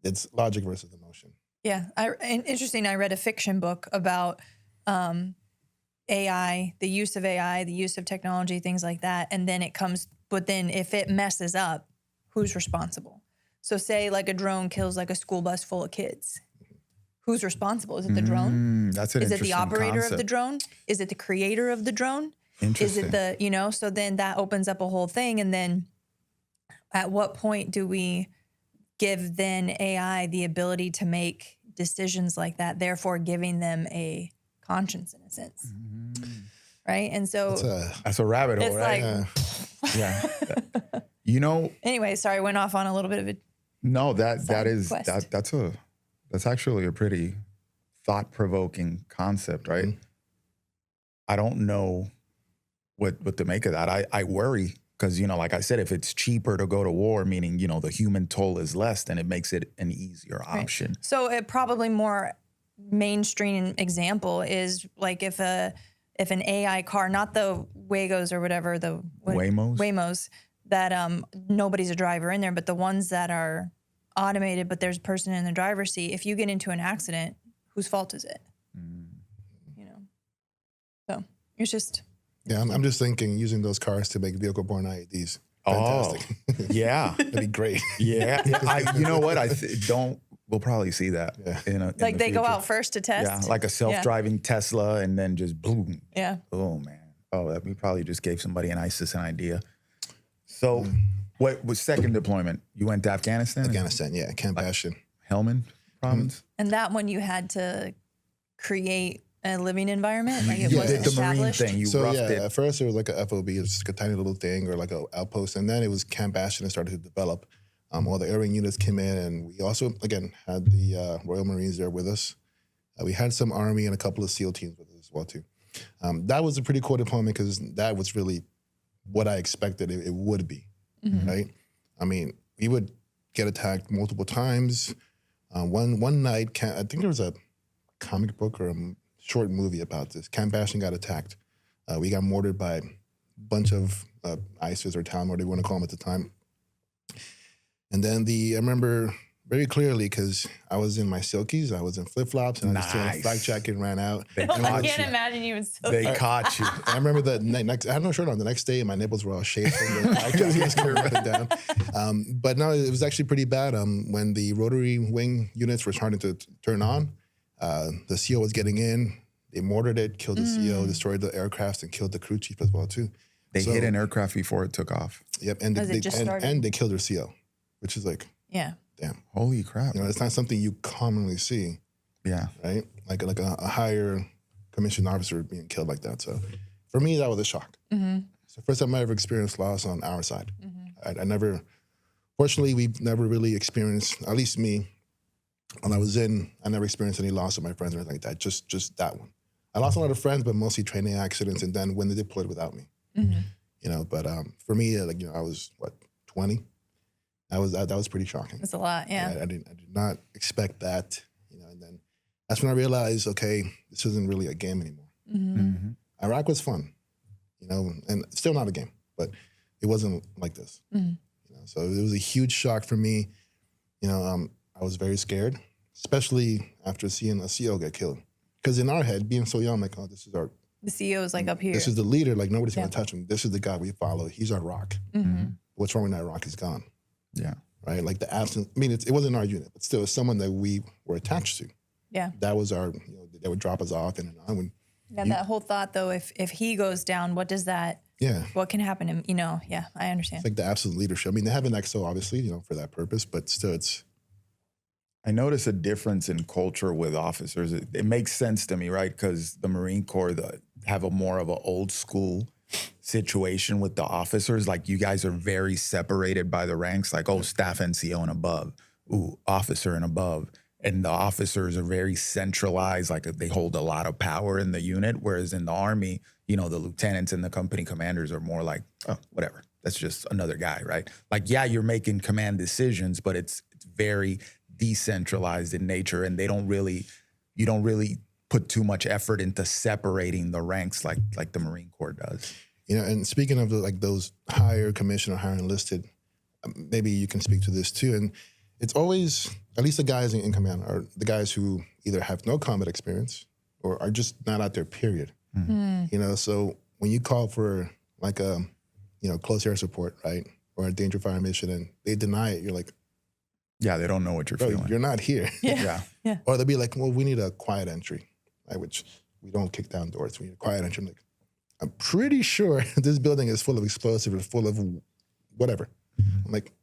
it's logic versus emotion. Yeah, interesting. I read a fiction book about AI, the use of AI, the use of technology, things like that. And then but then if it messes up, who's responsible? So say like a drone kills like a school bus full of kids. Who's responsible? Is it the drone? That's an Is it interesting the operator concept. of the drone? Is it the creator of the drone? Interesting. Is it so then that opens up a whole thing. And then at what point do we give then AI the ability to make decisions like that, therefore giving them a conscience in a sense, right? And so that's a rabbit hole, it's right? Yeah. Anyway, sorry, went off on a little bit of a that's actually a pretty thought-provoking concept, right? Mm-hmm. I don't know what to make of that. I worry because like I said, if it's cheaper to go to war, meaning the human toll is less, then it makes it an easier option. Right. So it probably more mainstream example is like if an AI car, not the Waygos or whatever, Waymos that nobody's a driver in there, but the ones that are automated, but there's a person in the driver's seat. If you get into an accident, whose fault is it? So it's just. Yeah, I'm just thinking using those cars to make vehicle-borne IEDs. Fantastic. Oh, yeah. That'd be great. Yeah. You know what? We'll probably see that. Yeah. In they the go future. out first to test? Yeah, like a self-driving Tesla and then just boom. Yeah. Oh, man. Oh, we probably just gave somebody in ISIS an idea. So what was second deployment? You went to Afghanistan? Afghanistan, yeah. Camp Bastion. Helmand province? And that one you had to create a living environment? Like it You wasn't did the Marine established? thing. You roughed it. At first it was like a FOB, it was just like a tiny little thing or like an outpost. And then it was Camp Bastion and started to develop. All the air wing units came in, and we also, again, had the Royal Marines there with us. We had some Army and a couple of SEAL teams with us as well, too. That was a pretty cool deployment because that was really what I expected it would be, right? I mean, we would get attacked multiple times. One night, I think there was a comic book or a short movie about this. Camp Bastion got attacked. We got mortared by a bunch of ISIS or Talon, whatever you want to call them at the time. And then I remember very clearly because I was in my silkies, I was in flip flops, and I was still in a Nice. flak jacket and ran out. They And I caught can't you. imagine you was so They caught you. I remember the next. I had no shirt on. The next day, my nipples were all shaved from the flak jacket. Just going up and down. But no, it was actually pretty bad. When the rotary wing units were starting to turn on, the CO was getting in. They mortared it, killed the CO, destroyed the aircrafts, and killed the crew chief as well too. They hit an aircraft before it took off. Yep, and As it just started. and they killed their CO, which is like, Yeah. damn. Holy crap. You know, it's not something you commonly see, Yeah. right? Like a higher commissioned officer being killed like that. So for me, that was a shock. It's the first time I ever experienced loss on our side. I never, fortunately, we've never really experienced, at least me, when I was in, I never experienced any loss of my friends or anything like that. Just that one. I lost a lot of friends, but mostly training accidents, and then when they deployed without me. You know, but for me, like, you know, I was 20. That was pretty shocking. It's a lot. Yeah. I did not expect that. You know, and then that's when I realized, okay, this isn't really a game anymore. Mm-hmm. Iraq was fun, you know, and still not a game, but it wasn't like this. You know, so it was a huge shock for me. You know, I was very scared, especially after seeing a CO get killed. Because in our head, being so young, I'm like, oh, this is our, The CEO is like up here. this is the leader. Like, nobody's going Yeah. to touch him. This is the guy we follow. He's our rock. What's wrong with that rock? He's gone. Yeah. Right? Like the absence, I mean, it wasn't our unit, but still, it's someone that we were attached to. Yeah. That was our, you know, they would drop us off and on. When, Yeah. That whole thought though, if he goes down, what does that, yeah. what can happen to him? You know, yeah, I understand. It's like the absolute leadership. I mean, they have an XO, obviously, you know, for that purpose, but still, it's, I notice a difference in culture with officers. It makes sense to me, right? Because the Marine Corps have a more of an old school situation with the officers. Like, you guys are very separated by the ranks, like, oh, staff NCO and above, ooh, officer and above. And the officers are very centralized, like they hold a lot of power in the unit. Whereas in the Army, you know, the lieutenants and the company commanders are more like, oh, whatever. That's just another guy, right? Like, yeah, you're making command decisions, but it's very decentralized in nature, and you don't really put too much effort into separating the ranks like the Marine Corps does. you know, and speaking of like those higher commission or higher enlisted, maybe you can speak to this too. And it's always, at least the guys in command are the guys who either have no combat experience or are just not out there, period. You know, so when you call for like a, you know, close air support, right? Or a danger fire mission and they deny it, you're like, Yeah, they don't know what you're bro, feeling. you're not here. Yeah. Or they'll be like, well, we need a quiet entry, right? Which we don't kick down doors. We need a quiet entry. I'm like, I'm pretty sure this building is full of explosives or full of whatever. I'm like,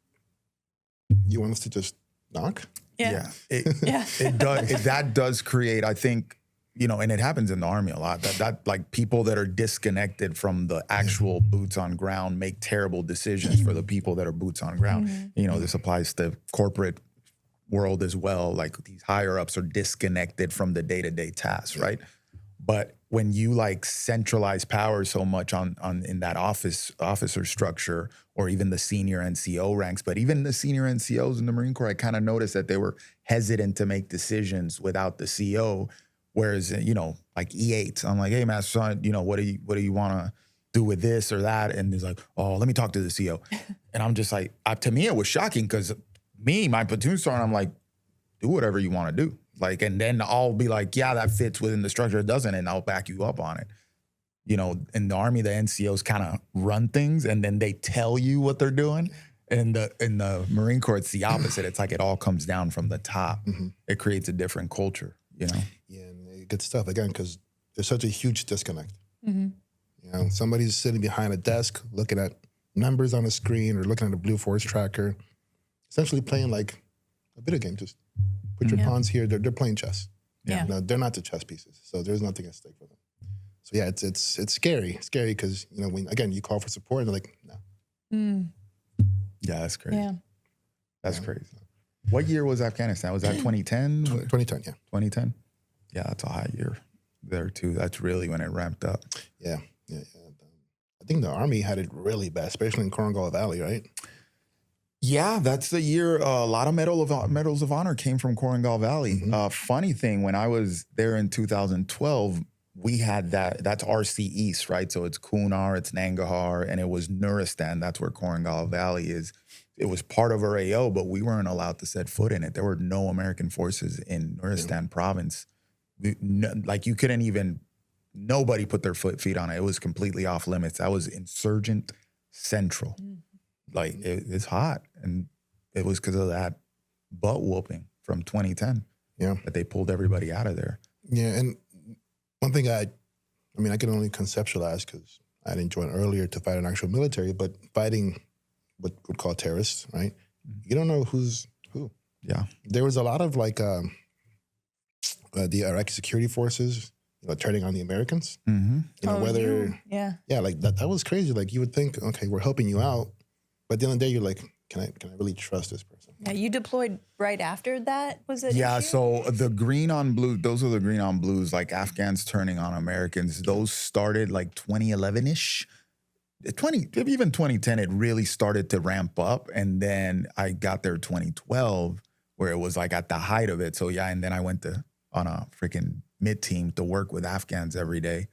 you want us to just knock? Yeah. It does. That does create, I think, you know, and it happens in the Army a lot, that like people that are disconnected from the actual boots on ground make terrible decisions for the people that are boots on ground. You know, this applies to corporate world as well. Like, these higher ups are disconnected from the day-to-day tasks, right? But when you like centralize power so much on in that officer structure, or even the senior NCO ranks, but even the senior NCOs in the Marine Corps, I kind of noticed that they were hesitant to make decisions without the CO. Whereas, you know, like E8s, I'm like, hey, Master Sergeant, you know, what do you want to do with this or that? And he's like, oh, let me talk to the CO. And I'm just like, to me, it was shocking because my platoon sergeant, I'm like, do whatever you want to do. Like, and then I'll be like, yeah, that fits within the structure. It doesn't, and I'll back you up on it. You know, in the Army, the NCOs kind of run things, and then they tell you what they're doing. And in the Marine Corps, it's the opposite. It's like it all comes down from the top. It creates a different culture, you know? Yeah, and good stuff, again, because there's such a huge disconnect. You know, somebody's sitting behind a desk looking at numbers on a screen or looking at a Blue Force tracker, essentially playing like a video game. Just put your pawns here. They're playing chess. Yeah. You know, they're not the chess pieces, so there's nothing at stake for them. So yeah, it's scary because, you know, when again you call for support and they're like, no. Yeah, that's crazy. Yeah. That's crazy. What year was Afghanistan? Was that 2010? 2010, yeah. 2010? Yeah, that's a high year there too. That's really when it ramped up. Yeah. I think the Army had it really bad, especially in Korengal Valley, right? Yeah, that's the year a lot of medals of honor came from Korengal Valley. Funny thing, when I was there in 2012, we had that's RC East, right? So it's Kunar, it's Nangarhar, and it was Nuristan. That's where Korengal Valley is. it was part of our AO, but we weren't allowed to set foot in it. There were no American forces in Nuristan province. Like you couldn't even, nobody put their feet on it. It was completely off limits. That was insurgent central. Like it's hot. And it was because of that butt whooping from 2010 that they pulled everybody out of there. Yeah, and one thing I can only conceptualize because I didn't join earlier to fight an actual military, but fighting what we'd call terrorists, right? You don't know who's who. Yeah. There was a lot of like the Iraqi security forces, turning on the Americans. Whether like that was crazy. Like you would think, okay, we're helping you out, but at the end of the day, you're like, can I really trust this person? Yeah, you deployed right after that, was it? Yeah, so the green on blue, those are the green on blues, like Afghans turning on Americans. Those started like 2011-ish. Even 2010, it really started to ramp up. And then I got there 2012, where it was like at the height of it. So yeah, and then I went on a freaking mid-team to work with Afghans every day.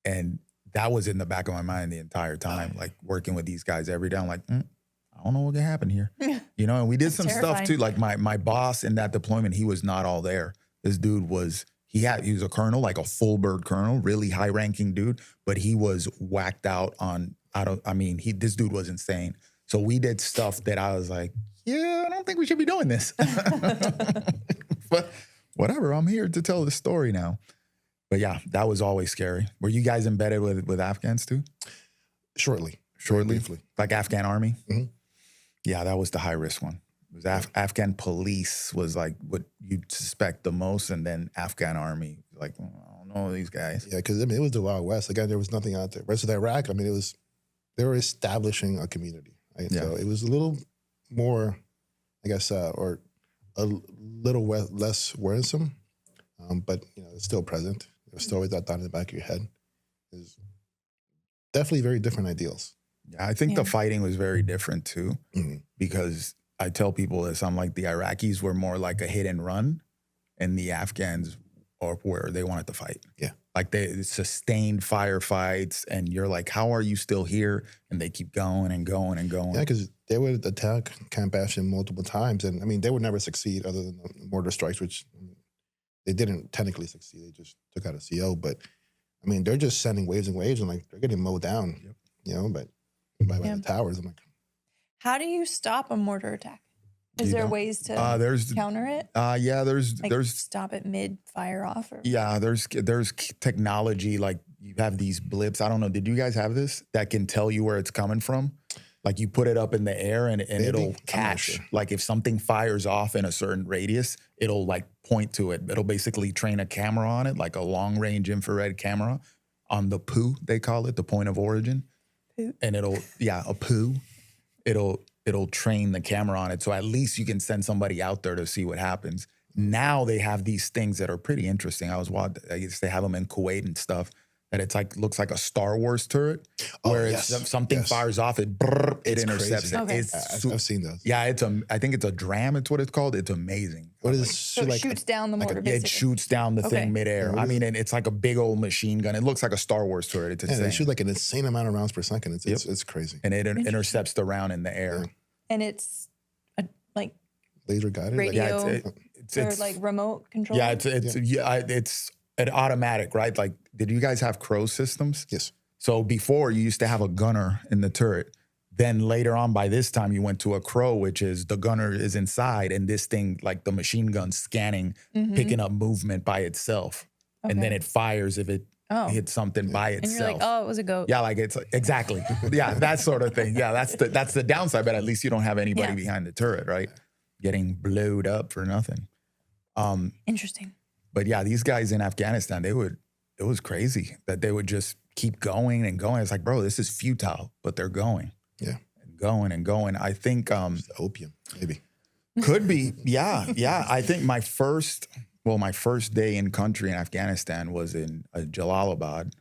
And that was in the back of my mind the entire time, like working with these guys every day. I'm like, I don't know what can happen here. And we did some stuff too. Like my boss in that deployment, he was not all there. This dude was, he was a colonel, like a full bird colonel, really high ranking dude, but he was whacked out on, this dude was insane. So we did stuff that I was like, yeah, I don't think we should be doing this. But whatever, I'm here to tell the story now. But yeah, that was always scary. Were you guys embedded with Afghans too? Shortly. Briefly. Like Afghan army? Mm-hmm. Yeah, that was the high risk one. It was Afghan police was like what you'd suspect the most, and then Afghan army, like, I don't know these guys. Yeah, because it was the Wild West. Again, there was nothing out there. Rest of Iraq, they were establishing a community, right? Yeah. So it was a little more, I guess, or a little less worrisome, but it's still present. There's still always that thought in the back of your head. There's definitely very different ideals. Yeah, I think the fighting was very different too, because I tell people this, I'm like, the Iraqis were more like a hit and run, and the Afghans are where they wanted to fight. Yeah. Like they sustained firefights, and you're like, how are you still here? And they keep going and going and going. Yeah, because they would attack Camp Bastion multiple times, and they would never succeed other than the mortar strikes, which they didn't technically succeed. They just took out a CO, but they're just sending waves and waves, and like they're getting mowed down, but by the towers. I'm like, how do you stop a mortar attack? Is there ways to counter it? There's stop it mid fire off. Or? Yeah, there's technology, like you have these blips. I don't know. Did you guys have this that can tell you where it's coming from? Like you put it up in the air and it'll catch. Sure. Like if something fires off in a certain radius, it'll like point to it. It'll basically train a camera on it, like a long range infrared camera on the poo, they call it, the point of origin. Poo. And a poo. It'll train the camera on it. So at least you can send somebody out there to see what happens. Now they have these things that are pretty interesting. I guess they have them in Kuwait and stuff, that it's like, looks like a Star Wars turret, where if something fires off, it intercepts crazy. it. Okay. I've seen those. Yeah, I think it's a dram. It's what it's called. It's amazing. What is so it shoots down the mortar, basically? It shoots down the thing midair. And it's like a big old machine gun. It looks like a Star Wars turret. It's insane. They shoot like an insane amount of rounds per second. It's crazy. And it intercepts the round in the air. Yeah. And it's like laser guided. Radio or like remote control. Yeah, it's an automatic, right? Like, did you guys have Crow systems? Yes. So before, you used to have a gunner in the turret. Then later on, by this time, you went to a Crow, which is the gunner is inside, and this thing, like the machine gun scanning, picking up movement by itself. Okay. And then it fires if it hits something by itself. And you're like, oh, it was a goat. Yeah, like it's exactly. Yeah, that sort of thing. Yeah, that's the downside, but at least you don't have anybody behind the turret, right? Getting blowed up for nothing. Interesting. But yeah, these guys in Afghanistan, it was crazy that they would just keep going and going. It's like, bro, this is futile, but they're going. Yeah. And going and going. I think opium, maybe. Could be. Yeah. Yeah. I think my first day in country in Afghanistan was in Jalalabad.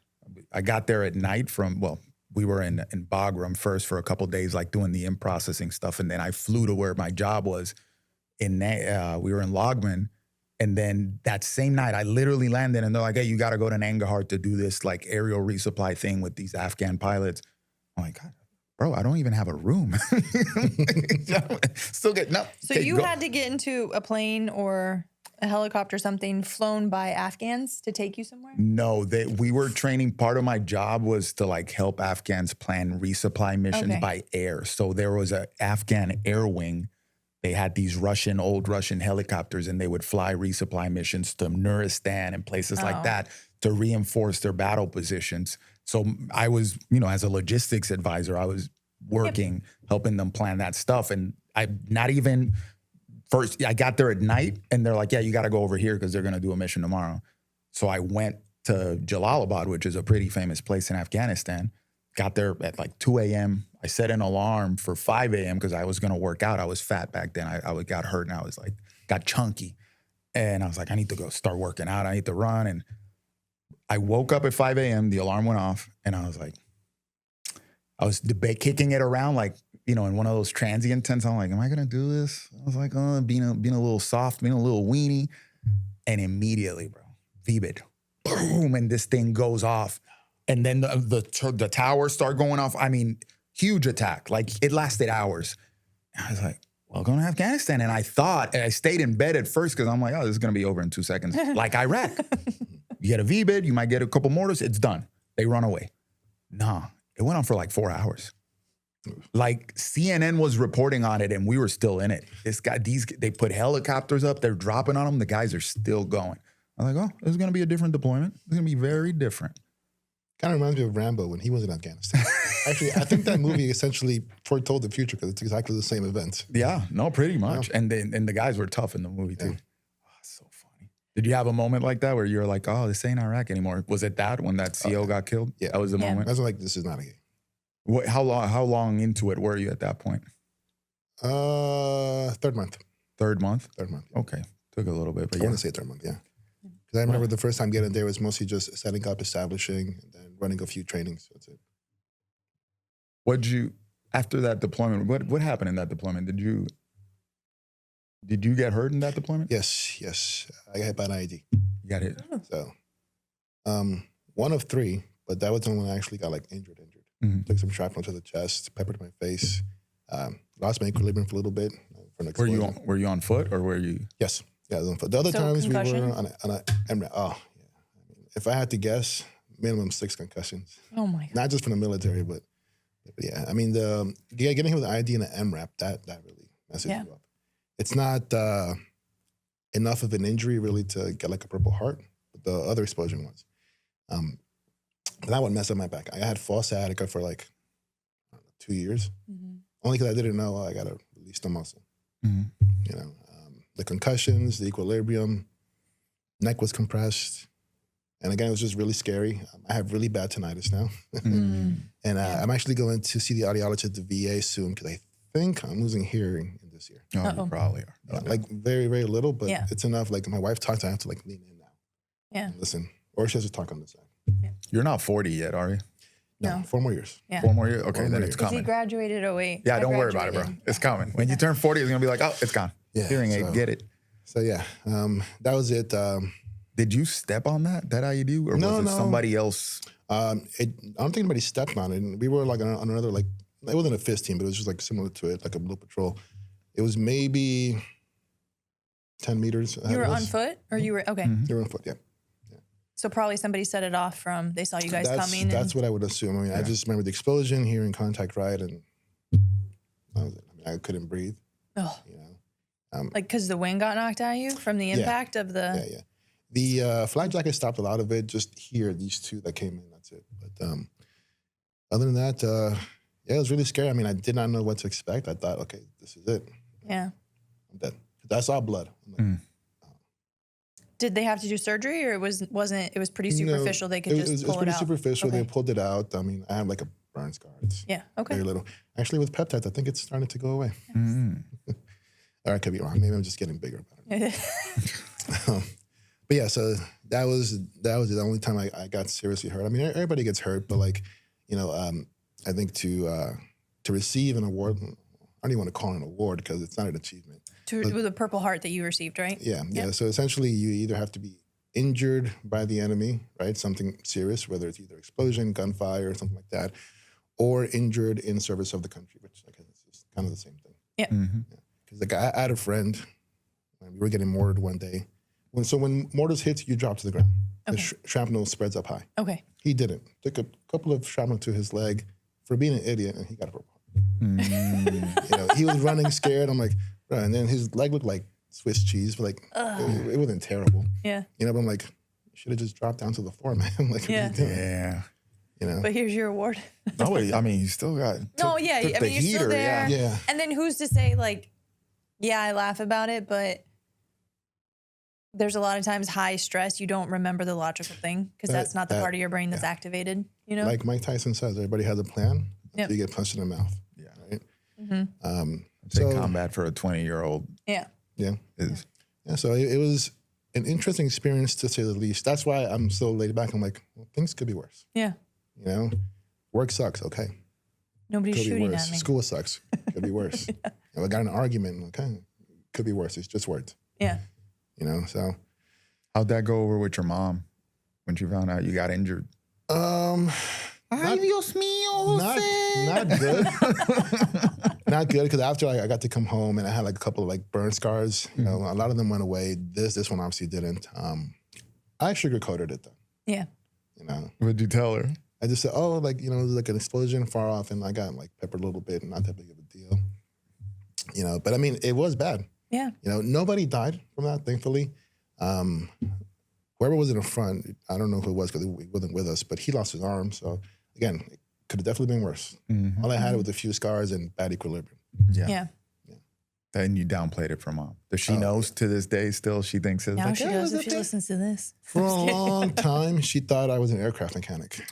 I got there at night we were in Bagram first for a couple of days, like doing the in-processing stuff. And then I flew to where my job was we were in Logman. And then that same night, I literally landed and they're like, hey, you got to go to Nangarhar to do this like aerial resupply thing with these Afghan pilots. I'm like, God, bro, I don't even have a room. Still get no. So okay, you go. had to get into a plane or a helicopter or something flown by Afghans to take you somewhere? No, we were training. Part of my job was to like help Afghans plan resupply missions Okay. by air. So there was an Afghan air wing. They had these old Russian helicopters, and they would fly resupply missions to Nuristan and places like that to reinforce their battle positions. So I was, as a logistics advisor, I was working, helping them plan that stuff. And First, I got there at night, and they're like, yeah, you got to go over here because they're going to do a mission tomorrow. So I went to Jalalabad, which is a pretty famous place in Afghanistan. Got there at like 2 a.m. I set an alarm for 5 a.m. because I was going to work out. I was fat back then. I got hurt, and I was like, got chunky. And I was like, I need to go start working out. I need to run. And I woke up at 5 a.m. The alarm went off, and I was like, kicking it around like, in one of those transient tents. I'm like, am I going to do this? I was like, being a little soft, being a little weenie. And immediately, bro, VBID, boom, and this thing goes off. And then the towers start going off. I mean, huge attack. Like, it lasted hours. And I was like, welcome to Afghanistan. And I stayed in bed at first because I'm like, oh, this is going to be over in 2 seconds. Like Iraq. You get a VBID, you might get a couple mortars, it's done. They run away. Nah, it went on for like 4 hours. Like, CNN was reporting on it, and we were still in it. They put helicopters up, they're dropping on them, the guys are still going. I'm like, oh, this is going to be a different deployment. It's going to be very different. Kind of reminds me of Rambo when he was in Afghanistan. Actually, I think that movie essentially foretold the future because it's exactly the same event. Yeah, no, pretty much. Yeah. And the guys were tough in the movie too. Yeah. Oh, so funny. Did you have a moment like that where you were like, oh, this ain't Iraq anymore? Was it that when that CO got killed? Yeah. That was the moment? I was like, this is not a game. How long into it were you at that point? Third month. Third month? Third month. Yeah. Okay. Took a little bit, but I want to say third month, yeah. Because I remember the first time getting there was mostly just setting up, establishing, and then running a few trainings. That's it. After that deployment, what happened in that deployment? Did you get hurt in that deployment? Yes. I got hit by an IED. You got hit? So, one of three, but that was the one I actually got like injured. Mm-hmm. Took some shrapnel to the chest, peppered my face, lost my equilibrium for a little bit. For an were you on foot or were you? Yes. Yeah, I was on foot. The other times concussion? we were on a MRAP. Oh, yeah. I mean, if I had to guess, minimum 6 concussions. Oh my God. Not just from the military, but yeah. I mean, getting hit with an ID and an MRAP, that really messes you up. It's not enough of an injury really to get like a Purple Heart, but the other explosion ones. That one messed up my back. I had false sciatica for like 2 years, only because I didn't know I got to release the muscle. Mm-hmm. The concussions, the equilibrium, neck was compressed. And again, it was just really scary. I have really bad tinnitus now. And I'm actually going to see the audiologist at the VA soon because I think I'm losing hearing in this year. Oh, you probably are. Yeah, like very, very little, but it's enough. Like my wife talks, I have to like lean in now. Yeah. Listen, or she has to talk on the side. Yeah. You're not 40 yet, are you? No, 4 more years. Yeah. 4 more years? Okay, then it's He coming. graduated 08. Yeah, don't worry about it, bro. It's coming. When you turn 40, it's going to be like, oh, it's gone. Yeah, Hearing aid, get it. So yeah, that was it. Did you step on that IED? Or was it somebody else? I don't think anybody stepped on it. We were like on another, like, it wasn't a fist team, but it was just like similar to it, like a blue patrol. It was maybe 10 meters. You were on foot or you were, okay. You were on foot, yeah. So probably somebody set it off from, they saw you guys coming. That's what I would assume. I mean, I just remember the explosion, hearing contact right, and that was it. I mean, I couldn't breathe. Oh. Like because the wing got knocked out of you from the impact of the... Yeah. The flak jacket stopped a lot of it. Just here, these two that came in, that's it. But other than that, it was really scary. I mean, I did not know what to expect. I thought, okay, this is it. Yeah. I'm dead. That's all blood. Did they have to do surgery, or it was pretty superficial? They could just pull it out. It was pretty superficial. Okay. They pulled it out. I mean, I have like a burn scar. It's Okay. very little. Actually, with peptides, I think it's starting to go away. Or I could be wrong. Maybe I'm just getting bigger about it. But yeah, so that was the only time I got seriously hurt. I mean, everybody gets hurt, but like, I think to receive an award, I don't even want to call it an award because it's not an achievement. With the Purple Heart that you received, right? Yeah. So essentially, you either have to be injured by the enemy, right? Something serious, whether it's either explosion, gunfire, or something like that, or injured in service of the country, which I guess is kind of the same thing. Yeah. Because like I had a friend, and we were getting mortared one day. When mortars hit, you drop to the ground. The shrapnel spreads up high. Okay. He didn't. Took a couple of shrapnel to his leg for being an idiot, and he got a broken heart. You know, he was running scared. I'm like, right. And then his leg looked like Swiss cheese, but like it wasn't terrible. Yeah. You know, but I'm like, you should have just dropped down to the floor, man. Like, what are you doing? Yeah. You know. But here's your award. No, I mean, you still got No, yeah. I the mean, you're still heater, there. Yeah. And then who's to say, like, yeah, I laugh about it, but there's a lot of times high stress, you don't remember the logical thing because that's not the part of your brain that's activated, you know? Like Mike Tyson says, everybody has a plan until you get punched in the mouth. Yeah. Right? Take combat for a 20-year-old. Yeah. Yeah. Is Yeah. So it was an interesting experience to say the least. That's why I'm so laid back. I'm like, well, things could be worse. Yeah. You know, work sucks. Okay. Nobody's Could be shooting worse. at me. School sucks. Could be worse. You know, I got in an argument. Okay. Could be worse. It's just words. Yeah. You know, so. How'd that go over with your mom when she found out you got injured? Not good. Not good, because after I got to come home and I had like a couple of like burn scars. You know, a lot of them went away. This one obviously didn't. I sugarcoated it though. Yeah. You know, What'd you tell her? I just said, oh, like, you know, there's like an explosion far off, and I got like peppered a little bit, not that big of a deal. You know, but I mean, it was bad. Yeah. You know, nobody died from that, thankfully. Whoever was in the front, I don't know who it was because he wasn't with us, but he lost his arm. So again, it could have definitely been worse. All I had was a few scars and bad equilibrium. Yeah. And you downplayed it for mom. Does she knows to this day still? She thinks it's Now like, she knows if she listens to this. For a long time, she thought I was an aircraft mechanic.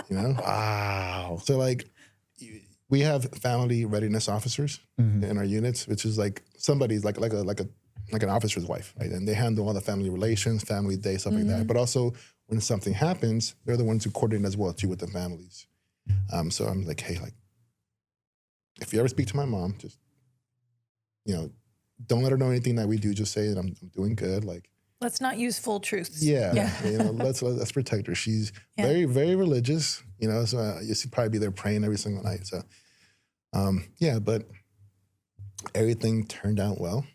You know? wow. So like, we have family readiness officers in our units, which is like somebody's like an officer's wife, right? And they handle all the family relations, family day, stuff like that. But also when something happens, they're the ones who coordinate as well too with the families. So I'm like, hey, like, if you ever speak to my mom, just, you know, don't let her know anything that we do. Just say that I'm doing good. Like, Let's not use full truths. yeah. You know, let's protect her. She's very, very religious. You know, so you should probably be there praying every single night. So, but everything turned out well.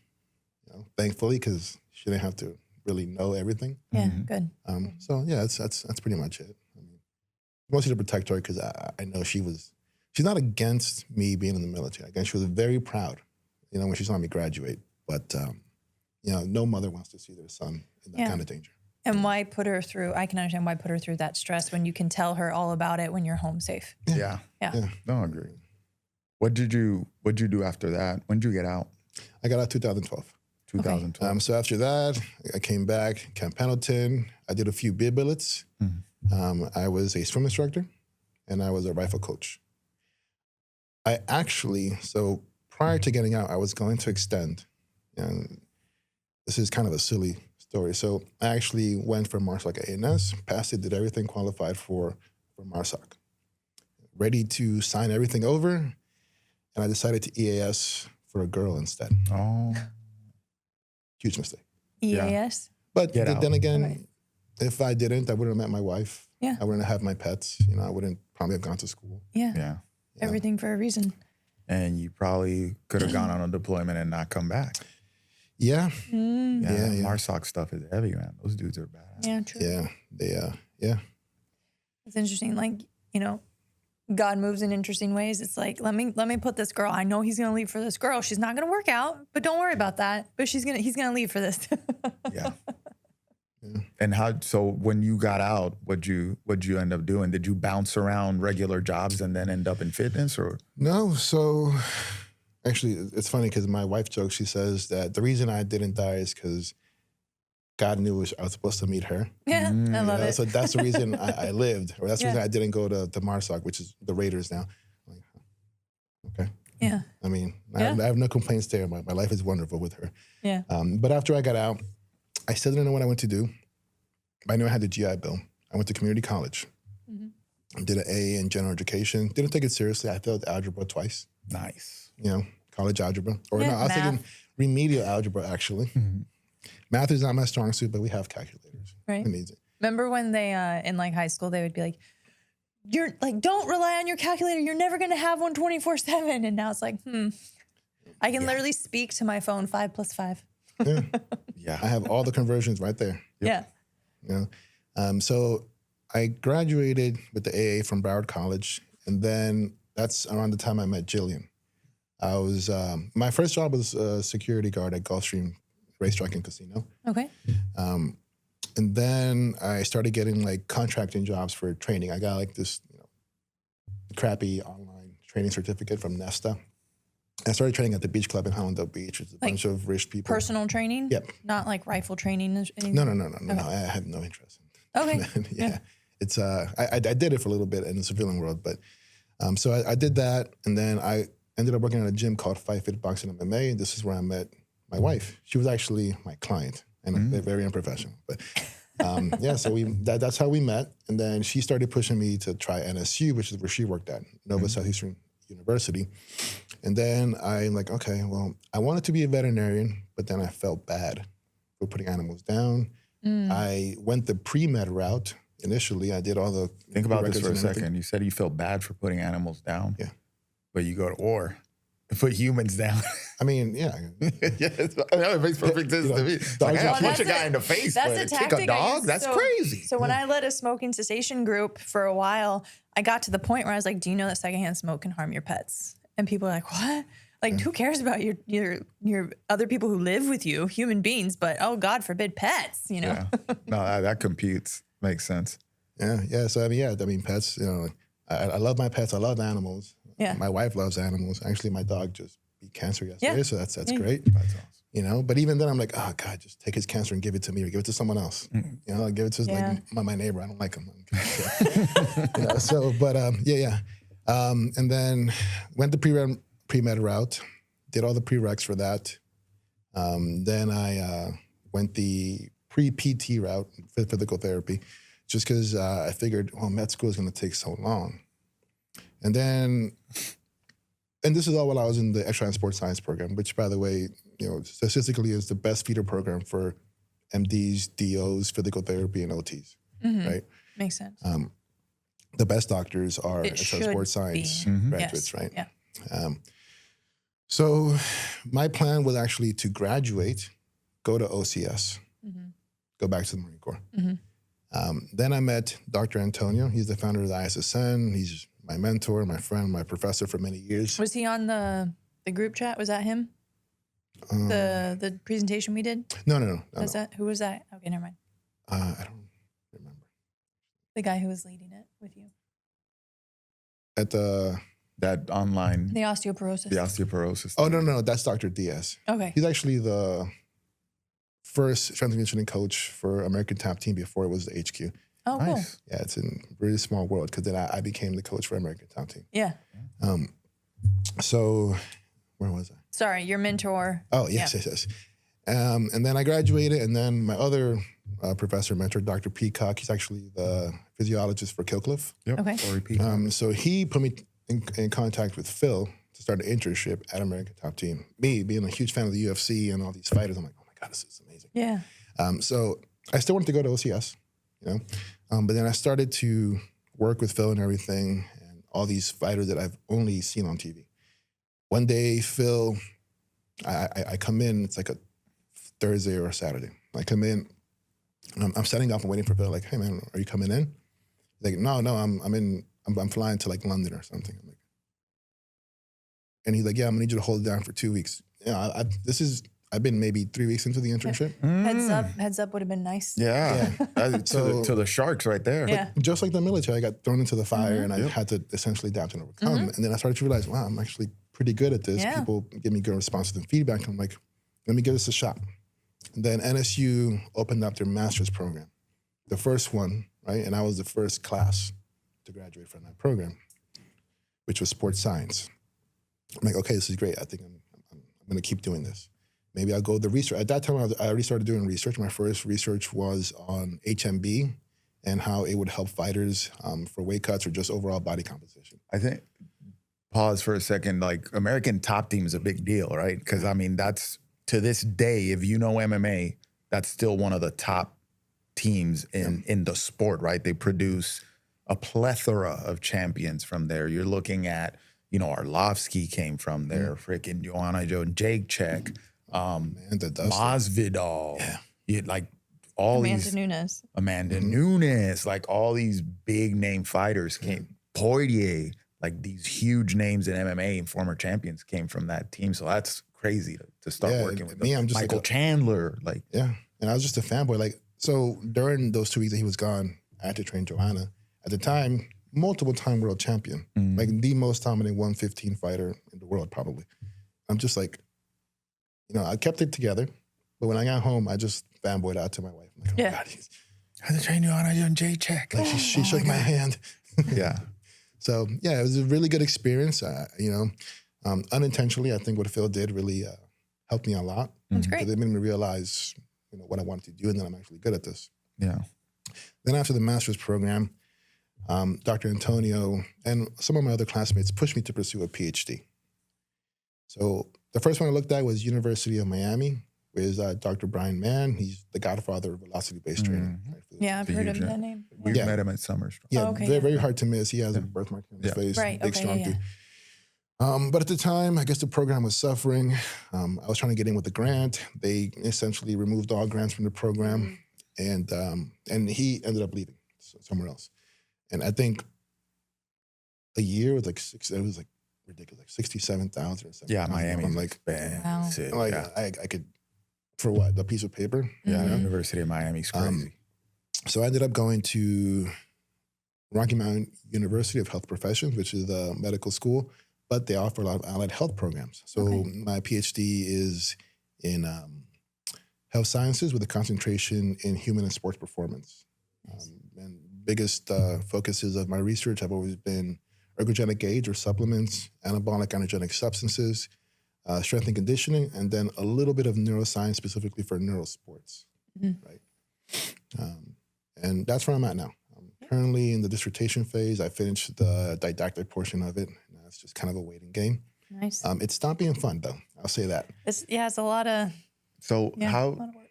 You know, thankfully, because she didn't have to really know everything. Yeah, good. So yeah, that's pretty much it. I mean, mostly to protect her because I know she's not against me being in the military. Again, she was very proud, you know, when she saw me graduate. But you know, no mother wants to see their son in that kind of danger. And why put her through, I can understand why put her through that stress when you can tell her all about it when you're home safe. Yeah. No, I agree. What'd you do after that? When did you get out? I got out 2012. 2012. So after that, I came back, Camp Pendleton. I did a few beer billets. I was a swim instructor, and I was a rifle coach. I actually, so prior to getting out, I was going to extend. And this is kind of a silly story. So I actually went for MARSOC A&S, passed it, did everything, qualified for MARSOC. Ready to sign everything over, and I decided to EAS for a girl instead. Oh. Huge mistake. EAS? But then again, Okay. if I didn't, I wouldn't have met my wife. Yeah. I wouldn't have my pets. You know, I wouldn't probably have gone to school. Yeah. Yeah. Everything for a reason. And you probably could have gone on a deployment and not come back. Yeah. Yeah. MARSOC stuff is heavy, man. Those dudes are badass. Yeah, true. Yeah. They, It's interesting. Like, you know, God moves in interesting ways. It's like, let me put this girl. I know he's going to leave for this girl. She's not going to work out, but don't worry about that. But he's going to leave for this. Yeah. And so when you got out, what'd you end up doing? Did you bounce around regular jobs and then end up in fitness, or? No. So actually, it's funny because my wife jokes. She says that the reason I didn't die is because God knew I was supposed to meet her. Yeah, I love it. So that's the reason I lived, or that's the reason I didn't go to MARSOC, which is the Raiders now. I'm like, okay. Yeah. I mean, I have no complaints there. My life is wonderful with her. Yeah. But after I got out, I still didn't know what I went to do. I knew I had the GI Bill. I went to community college. Did an A in general education. Didn't take it seriously. I failed algebra twice. Nice. You know, college algebra. Or no, I was math. taking remedial algebra, actually. Math is not my strong suit, but we have calculators. Right. Who needs it? Remember when they, in like high school, they would be like, you're like, don't rely on your calculator. You're never going to have one 24/7. And now it's like, I can literally speak to my phone 5 + 5. Yeah. Yeah. I have all the conversions right there. Yeah. You know? So I graduated with the AA from Broward College, and then that's around the time I met Jillian. I was my first job was a security guard at Gulfstream Racetrack and Casino. Okay. And then I started getting like contracting jobs for training. I got like this, crappy online training certificate from Nesta. I started training at the beach club in Hollandale Beach. It's a bunch of rich people. Personal training? Yep. Not like rifle training? Anything? No. I have no interest in it. Okay. Yeah. It's I did it for a little bit in the civilian world, but so I did that, and then I ended up working at a gym called Fight Fit Boxing MMA, and this is where I met my wife. She was actually my client, and they're very unprofessional. But so that's how we met, and then she started pushing me to try NSU, which is where she worked at, Nova Southeastern University. And then I'm like, okay, well, I wanted to be a veterinarian, but then I felt bad for putting animals down. I went the pre-med route. Initially, I did all the Think about this records for a and everything. second. You said you felt bad for putting animals down. Yeah. But you go to war to put humans down. I mean, yeah. Yes, it makes perfect sense to me. It's like, dogs I are- punch a guy in the face, That's but a kick tactic a I dog? used. That's So- crazy. So when I led a smoking cessation group for a while, I got to the point where I was like, do you know that secondhand smoke can harm your pets? And people are like, what? Like, who cares about your other people who live with you, human beings, but oh, God forbid, pets, Yeah. No, that computes. Makes sense. Yeah. So I mean, pets. I love my pets. I love animals. Yeah. My wife loves animals. Actually, my dog just beat cancer yesterday, so that's great. That's awesome. But even then, I'm like, oh God, just take his cancer and give it to me, or give it to someone else. Give it to like my neighbor. I don't like him. And then went the pre-med route, did all the prereqs for that. Then I went the pre-PT route, physical therapy, just because I figured, well, med school is going to take so long. And this is all while I was in the extra and sports science program, which, by the way, statistically is the best feeder program for MDs, DOs, physical therapy, and OTs, right? Makes sense. The best doctors are It extra should sports science be. graduates, Yes. right? Yeah. So my plan was actually to graduate, go to OCS, go back to the Marine Corps. Then I met Dr. Antonio. He's the founder of the ISSN. He's my mentor, my friend, my professor for many years. Was he on the group chat? Was that him? The presentation we did? No. Was that, who was that? Okay, never mind. I don't remember. The guy who was leading it with you. At the... That online, The osteoporosis. the osteoporosis. Oh, no. That's Dr. Diaz. Okay. He's actually the first strength and conditioning coach for American Top Team before it was the HQ. Oh, cool. Nice. Yeah, it's a really small world because then I became the coach for American Top Team. Yeah. So where was I? Sorry, your mentor. Oh, yes. And then I graduated, and then my other professor, mentor, Dr. Peacock, he's actually the physiologist for Killcliff. Yep. Okay. Or repeat. So he put me in contact with Phil to start an internship at American Top Team. Me, being a huge fan of the UFC and all these fighters, I'm like, oh my God, this is amazing. Yeah. So I still wanted to go to OCS, but then I started to work with Phil and everything, and all these fighters that I've only seen on TV. One day, Phil, I come in, it's like a Thursday or a Saturday. I come in, I'm setting up and waiting for Phil, like, hey man, are you coming in? He's like, no, I'm flying to like London or something. I'm like, and he's like, yeah, I'm gonna need you to hold it down for 2 weeks. Yeah, I've been maybe 3 weeks into the internship. Heads up would have been nice. Yeah. To the sharks right there. Yeah. Just like the military, I got thrown into the fire and I had to essentially adapt and overcome. And then I started to realize, wow, I'm actually pretty good at this. Yeah. People give me good responses and feedback. I'm like, let me give this a shot. And then NSU opened up their master's program, the first one, right? And I was the first class to graduate from that program, which was sports science. I'm like, okay, this is great. I think I'm going to keep doing this. Maybe I'll go the research. At that time, I already started doing research. My first research was on HMB and how it would help fighters for weight cuts or just overall body composition. I think, pause for a second, like American Top Team is a big deal, right? Because I mean, that's to this day, if you know MMA, that's still one of the top teams in the sport, right? They produce a plethora of champions from there. You're looking at, Arlovsky came from there, freaking Joanna Joe and Jake Check, Masvidal, like all these Amanda Nunes, like all these big name fighters came. Poirier, like these huge names in MMA and former champions came from that team. So that's crazy to start working with them. I'm just Michael Chandler, and I was just a fanboy. Like, so during those 2 weeks that he was gone, I had to train Joanna. At the time, multiple-time world champion, like the most dominant 115 fighter in the world, probably. I'm just like, I kept it together, but when I got home, I just fanboyed out to my wife. I'm like, oh my God, I had to train Joanna and Jay Check. Like she shook my hand. Yeah. So yeah, it was a really good experience. Unintentionally, I think what Phil did really helped me a lot. That's great. It made me realize, what I wanted to do, and then I'm actually good at this. Yeah. Then after the master's program, Dr. Antonio and some of my other classmates pushed me to pursue a PhD. So the first one I looked at was University of Miami with Dr. Brian Mann. He's the godfather of velocity-based training. Yeah, I've heard of that name. We've met him at Summer Strong. Yeah, very hard to miss. He has a birthmark on his face. Right, big, strong dude. But at the time, I guess the program was suffering. I was trying to get in with the grant. They essentially removed all grants from the program, and he ended up leaving somewhere else. And I think a year was like it was like ridiculous, like 67,000 or something. Yeah, Miami. I'm like, wow. I could, for what, a piece of paper? Yeah, University of Miami's crazy. So I ended up going to Rocky Mountain University of Health Professions, which is a medical school, but they offer a lot of allied health programs. So my PhD is in health sciences with a concentration in human and sports performance. And biggest focuses of my research have always been ergogenic aids or supplements, anabolic androgenic substances, strength and conditioning, and then a little bit of neuroscience specifically for neurosports, right? And that's where I'm at now. I'm currently in the dissertation phase. I finished the didactic portion of it. Now it's just kind of a waiting game. Nice. It's not being fun though. I'll say that. It's a lot of. So a how lot of work.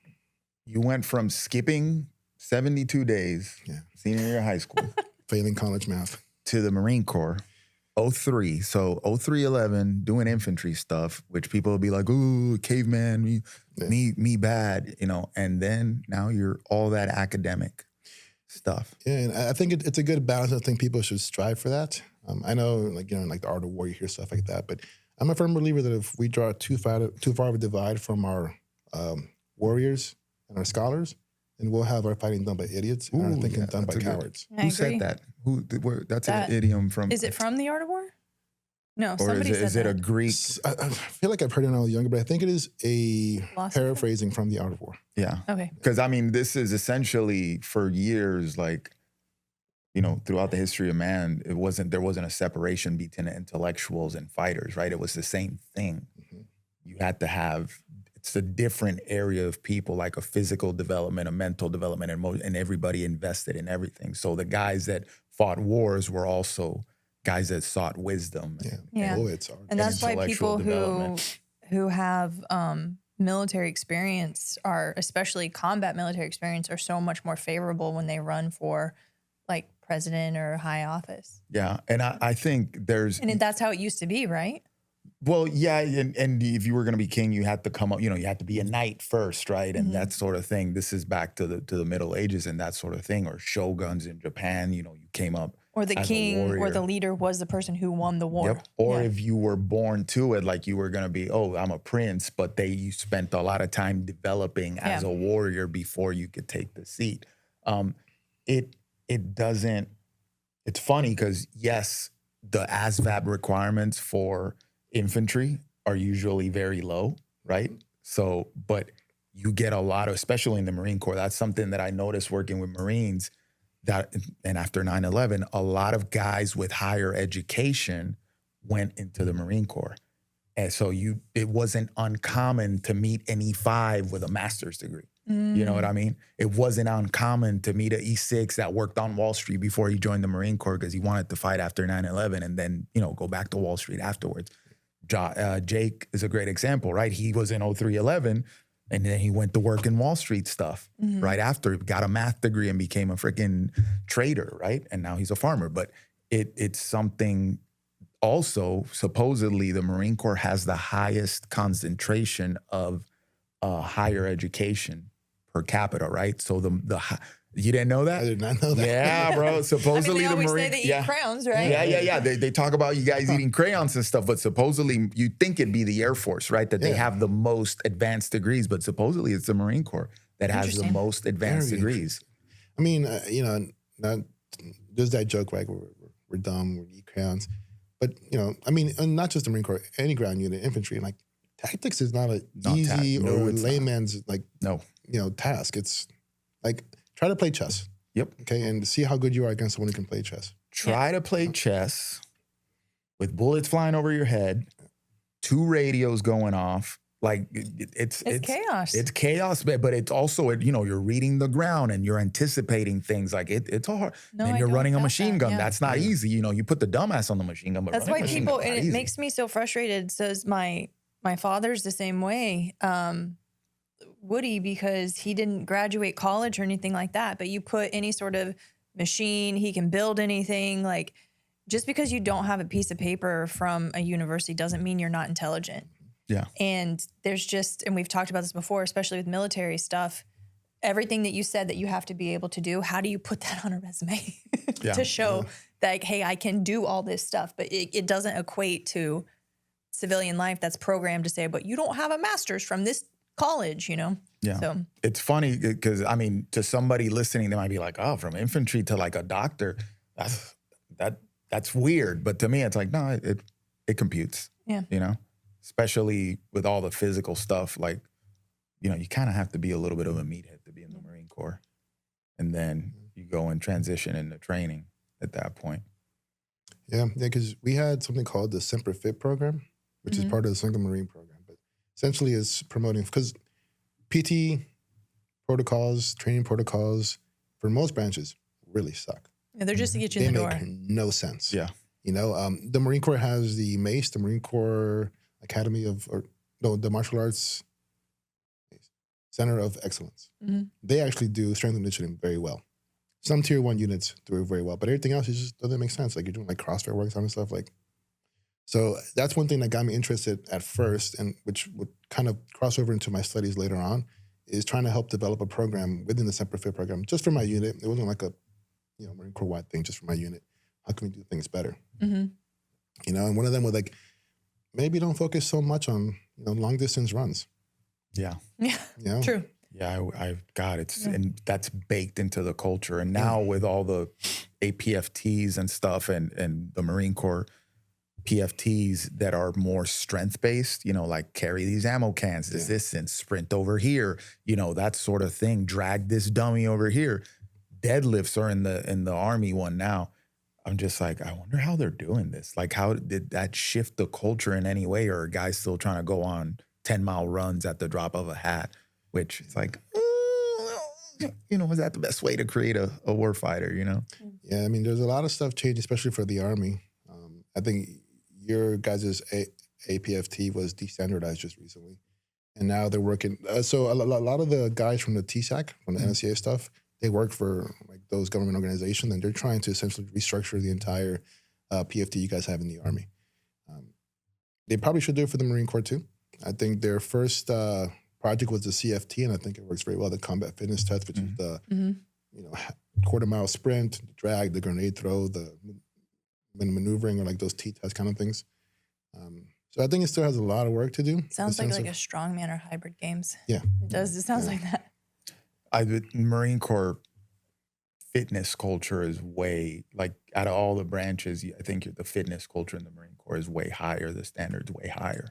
you went from skipping 72 days, senior year of high school, Failing college math, to the Marine Corps, 03. So 0311, doing infantry stuff, which people will be like, ooh, caveman, me bad, and then now you're all that academic stuff. Yeah, and I think it's a good balance. I think people should strive for that. I know, like the Art of War, you hear stuff like that, but I'm a firm believer that if we draw too far of a divide from our warriors and our scholars, and we'll have our fighting done by idiots and our thinking done by cowards. Who said that? That's an idiom from. Is it from the Art of War? No, or somebody said is it a Greek? I feel like I've heard it when I was younger, but I think it is a paraphrasing from the Art of War. Yeah. Okay. Because this is essentially for years, like, throughout the history of man, there wasn't a separation between intellectuals and fighters, right? It was the same thing. You had to have. It's a different area of people, like a physical development, a mental development, and everybody invested in everything. So the guys that fought wars were also guys that sought wisdom. And that's why people who have military experience especially combat military experience, are so much more favorable when they run for like president or high office. Yeah, and I think and that's how it used to be, right? Well, yeah, and if you were going to be king, you had to come up, you had to be a knight first, right? And that sort of thing. This is back to the Middle Ages and that sort of thing, or shoguns in Japan, you came up or the as king a warrior. or the leader was the person who won the war. Yep. Or if you were born to it, like you were going to be, I'm a prince, but you spent a lot of time developing as a warrior before you could take the seat. It doesn't, it's funny because yes, the ASVAB requirements for infantry are usually very low, right? So, but you get a lot of, especially in the Marine Corps, that's something that I noticed working with Marines, and after 9/11, a lot of guys with higher education went into the Marine Corps. And so it wasn't uncommon to meet an E5 with a master's degree. You know what I mean? It wasn't uncommon to meet an E6 that worked on Wall Street before he joined the Marine Corps because he wanted to fight after 9/11 and then, go back to Wall Street afterwards. Jake is a great example, right? He was in 0311, And then he went to work in Wall Street stuff right after. He got a math degree and became a freaking trader, right? And now he's a farmer. But it's something also, supposedly the Marine Corps has the highest concentration of higher education per capita, right? So you didn't know that? I did not know that. Yeah, bro. Supposedly they the always Marine, say they eat crowns, right? Yeah. They talk about you guys eating crayons and stuff, but supposedly you think it'd be the Air Force, right? That they have the most advanced degrees, but supposedly it's the Marine Corps that has the most advanced degrees. I mean, not there's that joke, right? We're dumb, we eat crayons. But, I mean, and not just the Marine Corps, any ground unit, infantry, like tactics is not an easy or layman's task. It's like, try to play chess. Yep. Okay, and see how good you are against someone who can play chess. Try to play chess with bullets flying over your head, 2 radios going off. Like it's chaos. It's chaos, but it's also you're reading the ground and you're anticipating things. Like it's hard. No, and you're running a machine gun. Yeah. That's not easy. You put the dumbass on the machine gun. But That's why people, and it easy. makes me so frustrated. Says my father's the same way, Woody, because he didn't graduate college or anything like that. But you put any sort of machine, he can build anything. Like, just because you don't have a piece of paper from a university doesn't mean you're not intelligent. Yeah. And there's and we've talked about this before, especially with military stuff, everything that you said that you have to be able to do, how do you put that on a resume to show that, hey, I can do all this stuff? But it doesn't equate to civilian life that's programmed to say, but you don't have a master's from this college, Yeah. So it's funny because, I mean, to somebody listening, they might be like, oh, from infantry to like a doctor, that's weird. But to me, it's like, no, it computes. Yeah. Especially with all the physical stuff, like, you kind of have to be a little bit of a meathead to be in the Marine Corps. And then you go and transition into training at that point. Yeah, because we had something called the Semper Fit program, which is part of the Single Marine program. But essentially it's promoting, because PT protocols, training protocols, for most branches, really suck. Yeah, they're just to get you in the door. They make no sense. Yeah. The Marine Corps has the MACE, the Marine Corps Academy the Martial Arts Center of Excellence. They actually do strength and conditioning very well. Some tier 1 units do it very well, but everything else just doesn't make sense. Like, you're doing like CrossFit works and stuff. Like, so that's one thing that got me interested at first, and which would kind of cross over into my studies later on, is trying to help develop a program within the Semper Fit program just for my unit. It wasn't like a Marine Corps wide thing, just for my unit. How can we do things better? And one of them was like, maybe don't focus so much on long distance runs. Yeah. Yeah. True. Yeah, and that's baked into the culture. And now with all the APFTs and stuff and the Marine Corps PFTs that are more strength based, like carry these ammo cans, this sprint over here, that sort of thing, drag this dummy over here. Deadlifts are in the Army one now. I'm just like, I wonder how they're doing this. Like, how did that shift the culture in any way? Or are guys still trying to go on 10-mile runs at the drop of a hat? Which is like, is that the best way to create a war fighter, Yeah, I mean, there's a lot of stuff changed, especially for the Army. I think your guys' APFT was destandardized just recently. And now they're working. So a lot of the guys from the TSAC, from the NSCA stuff, they work for like those government organizations, and they're trying to essentially restructure the entire PFT you guys have in the Army. They probably should do it for the Marine Corps too. I think their first project was the CFT, and I think it works very well. The combat fitness test, which is the quarter-mile sprint, the drag, the grenade throw, the maneuvering, or like those T-test kind of things. So I think it still has a lot of work to do. Sounds like a strongman or hybrid games. Yeah. It does. It sounds like that. Marine Corps fitness culture is way, like, out of all the branches, I think the fitness culture in the Marine Corps is way higher. The standard's way higher.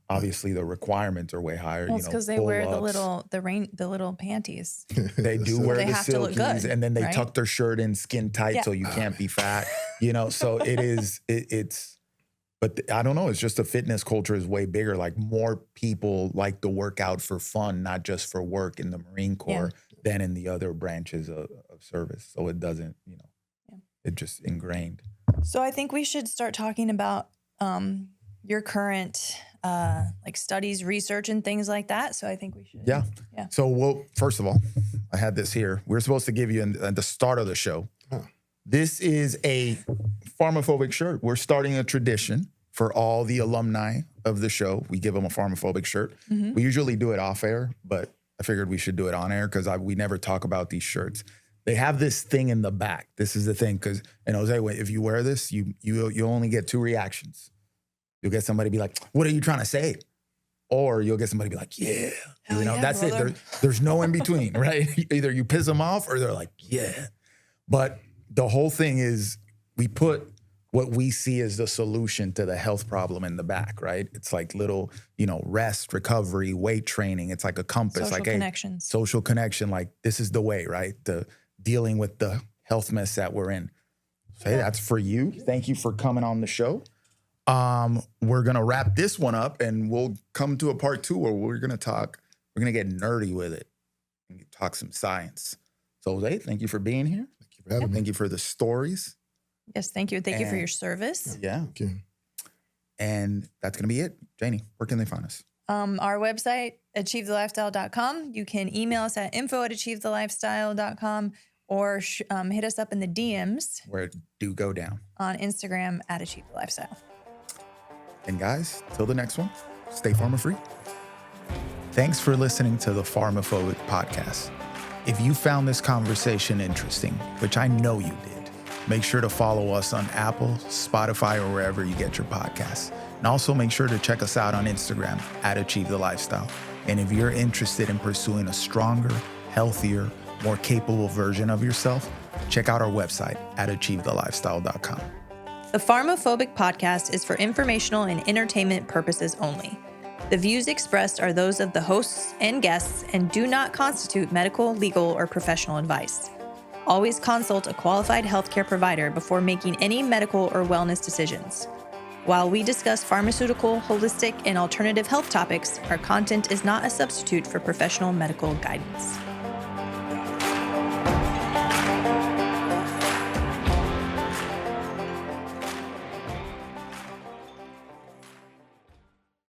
Obviously, the requirements are way higher. Well, it's because they wear the little panties. They do wear they the have to look silkies, good, and then they right? tuck their shirt in skin tight so you can't be fat. So it's. But I don't know. It's just the fitness culture is way bigger. Like, more people like to work out for fun, not just for work in the Marine Corps than in the other branches of service. So it doesn't, it just ingrained. So I think we should start talking about your current like studies, research, and things like that. So I think we should. Yeah. Yeah. So, first of all, I had this here. We're supposed to give you at the start of the show. Oh. This is a PharmaPhobic shirt. We're starting a tradition for all the alumni of the show. We give them a PharmaPhobic shirt. Mm-hmm. We usually do it off air, but I figured we should do it on air because we never talk about these shirts. They have this thing in the back. This is the thing, and Jose, if you wear this, you only get 2 reactions. You'll get somebody be like, "What are you trying to say?" Or you'll get somebody be like, "Yeah." Hell yeah, That's brother. it. There's no in between, right? Either you piss them off or they're like, "Yeah." But the whole thing is we put what we see as the solution to the health problem in the back, right? It's like little, rest, recovery, weight training. It's like a compass. Social like, hey, connections. social connection. Like, this is the way, right? The dealing with the health mess that we're in. So, hey, that's for you. Thank you for coming on the show. We're going to wrap this one up and we'll come to a part 2 where we're going to get nerdy with it and talk some science. So, Jose, thank you for being here. Thank you for having me. Thank you for the stories. Yes, thank you. Thank you for And- your service. Yeah. Thank you. And that's going to be it. Janie, where can they find us? Our website, achievethelifestyle.com. You can email us at info@achievethelifestyle.com or hit us up in the DMs Where it do go down. on Instagram at Achieve the Lifestyle. And guys, till the next one, stay pharma free. Thanks for listening to the PharmaPhobic podcast. If you found this conversation interesting, which I know you did, make sure to follow us on Apple, Spotify, or wherever you get your podcasts. And also make sure to check us out on Instagram at Achieve the Lifestyle. And if you're interested in pursuing a stronger, healthier, more capable version of yourself, check out our website at achievethelifestyle.com. The PharmaPhobic podcast is for informational and entertainment purposes only. The views expressed are those of the hosts and guests and do not constitute medical, legal, or professional advice. Always consult a qualified healthcare provider before making any medical or wellness decisions. While we discuss pharmaceutical, holistic, and alternative health topics, our content is not a substitute for professional medical guidance.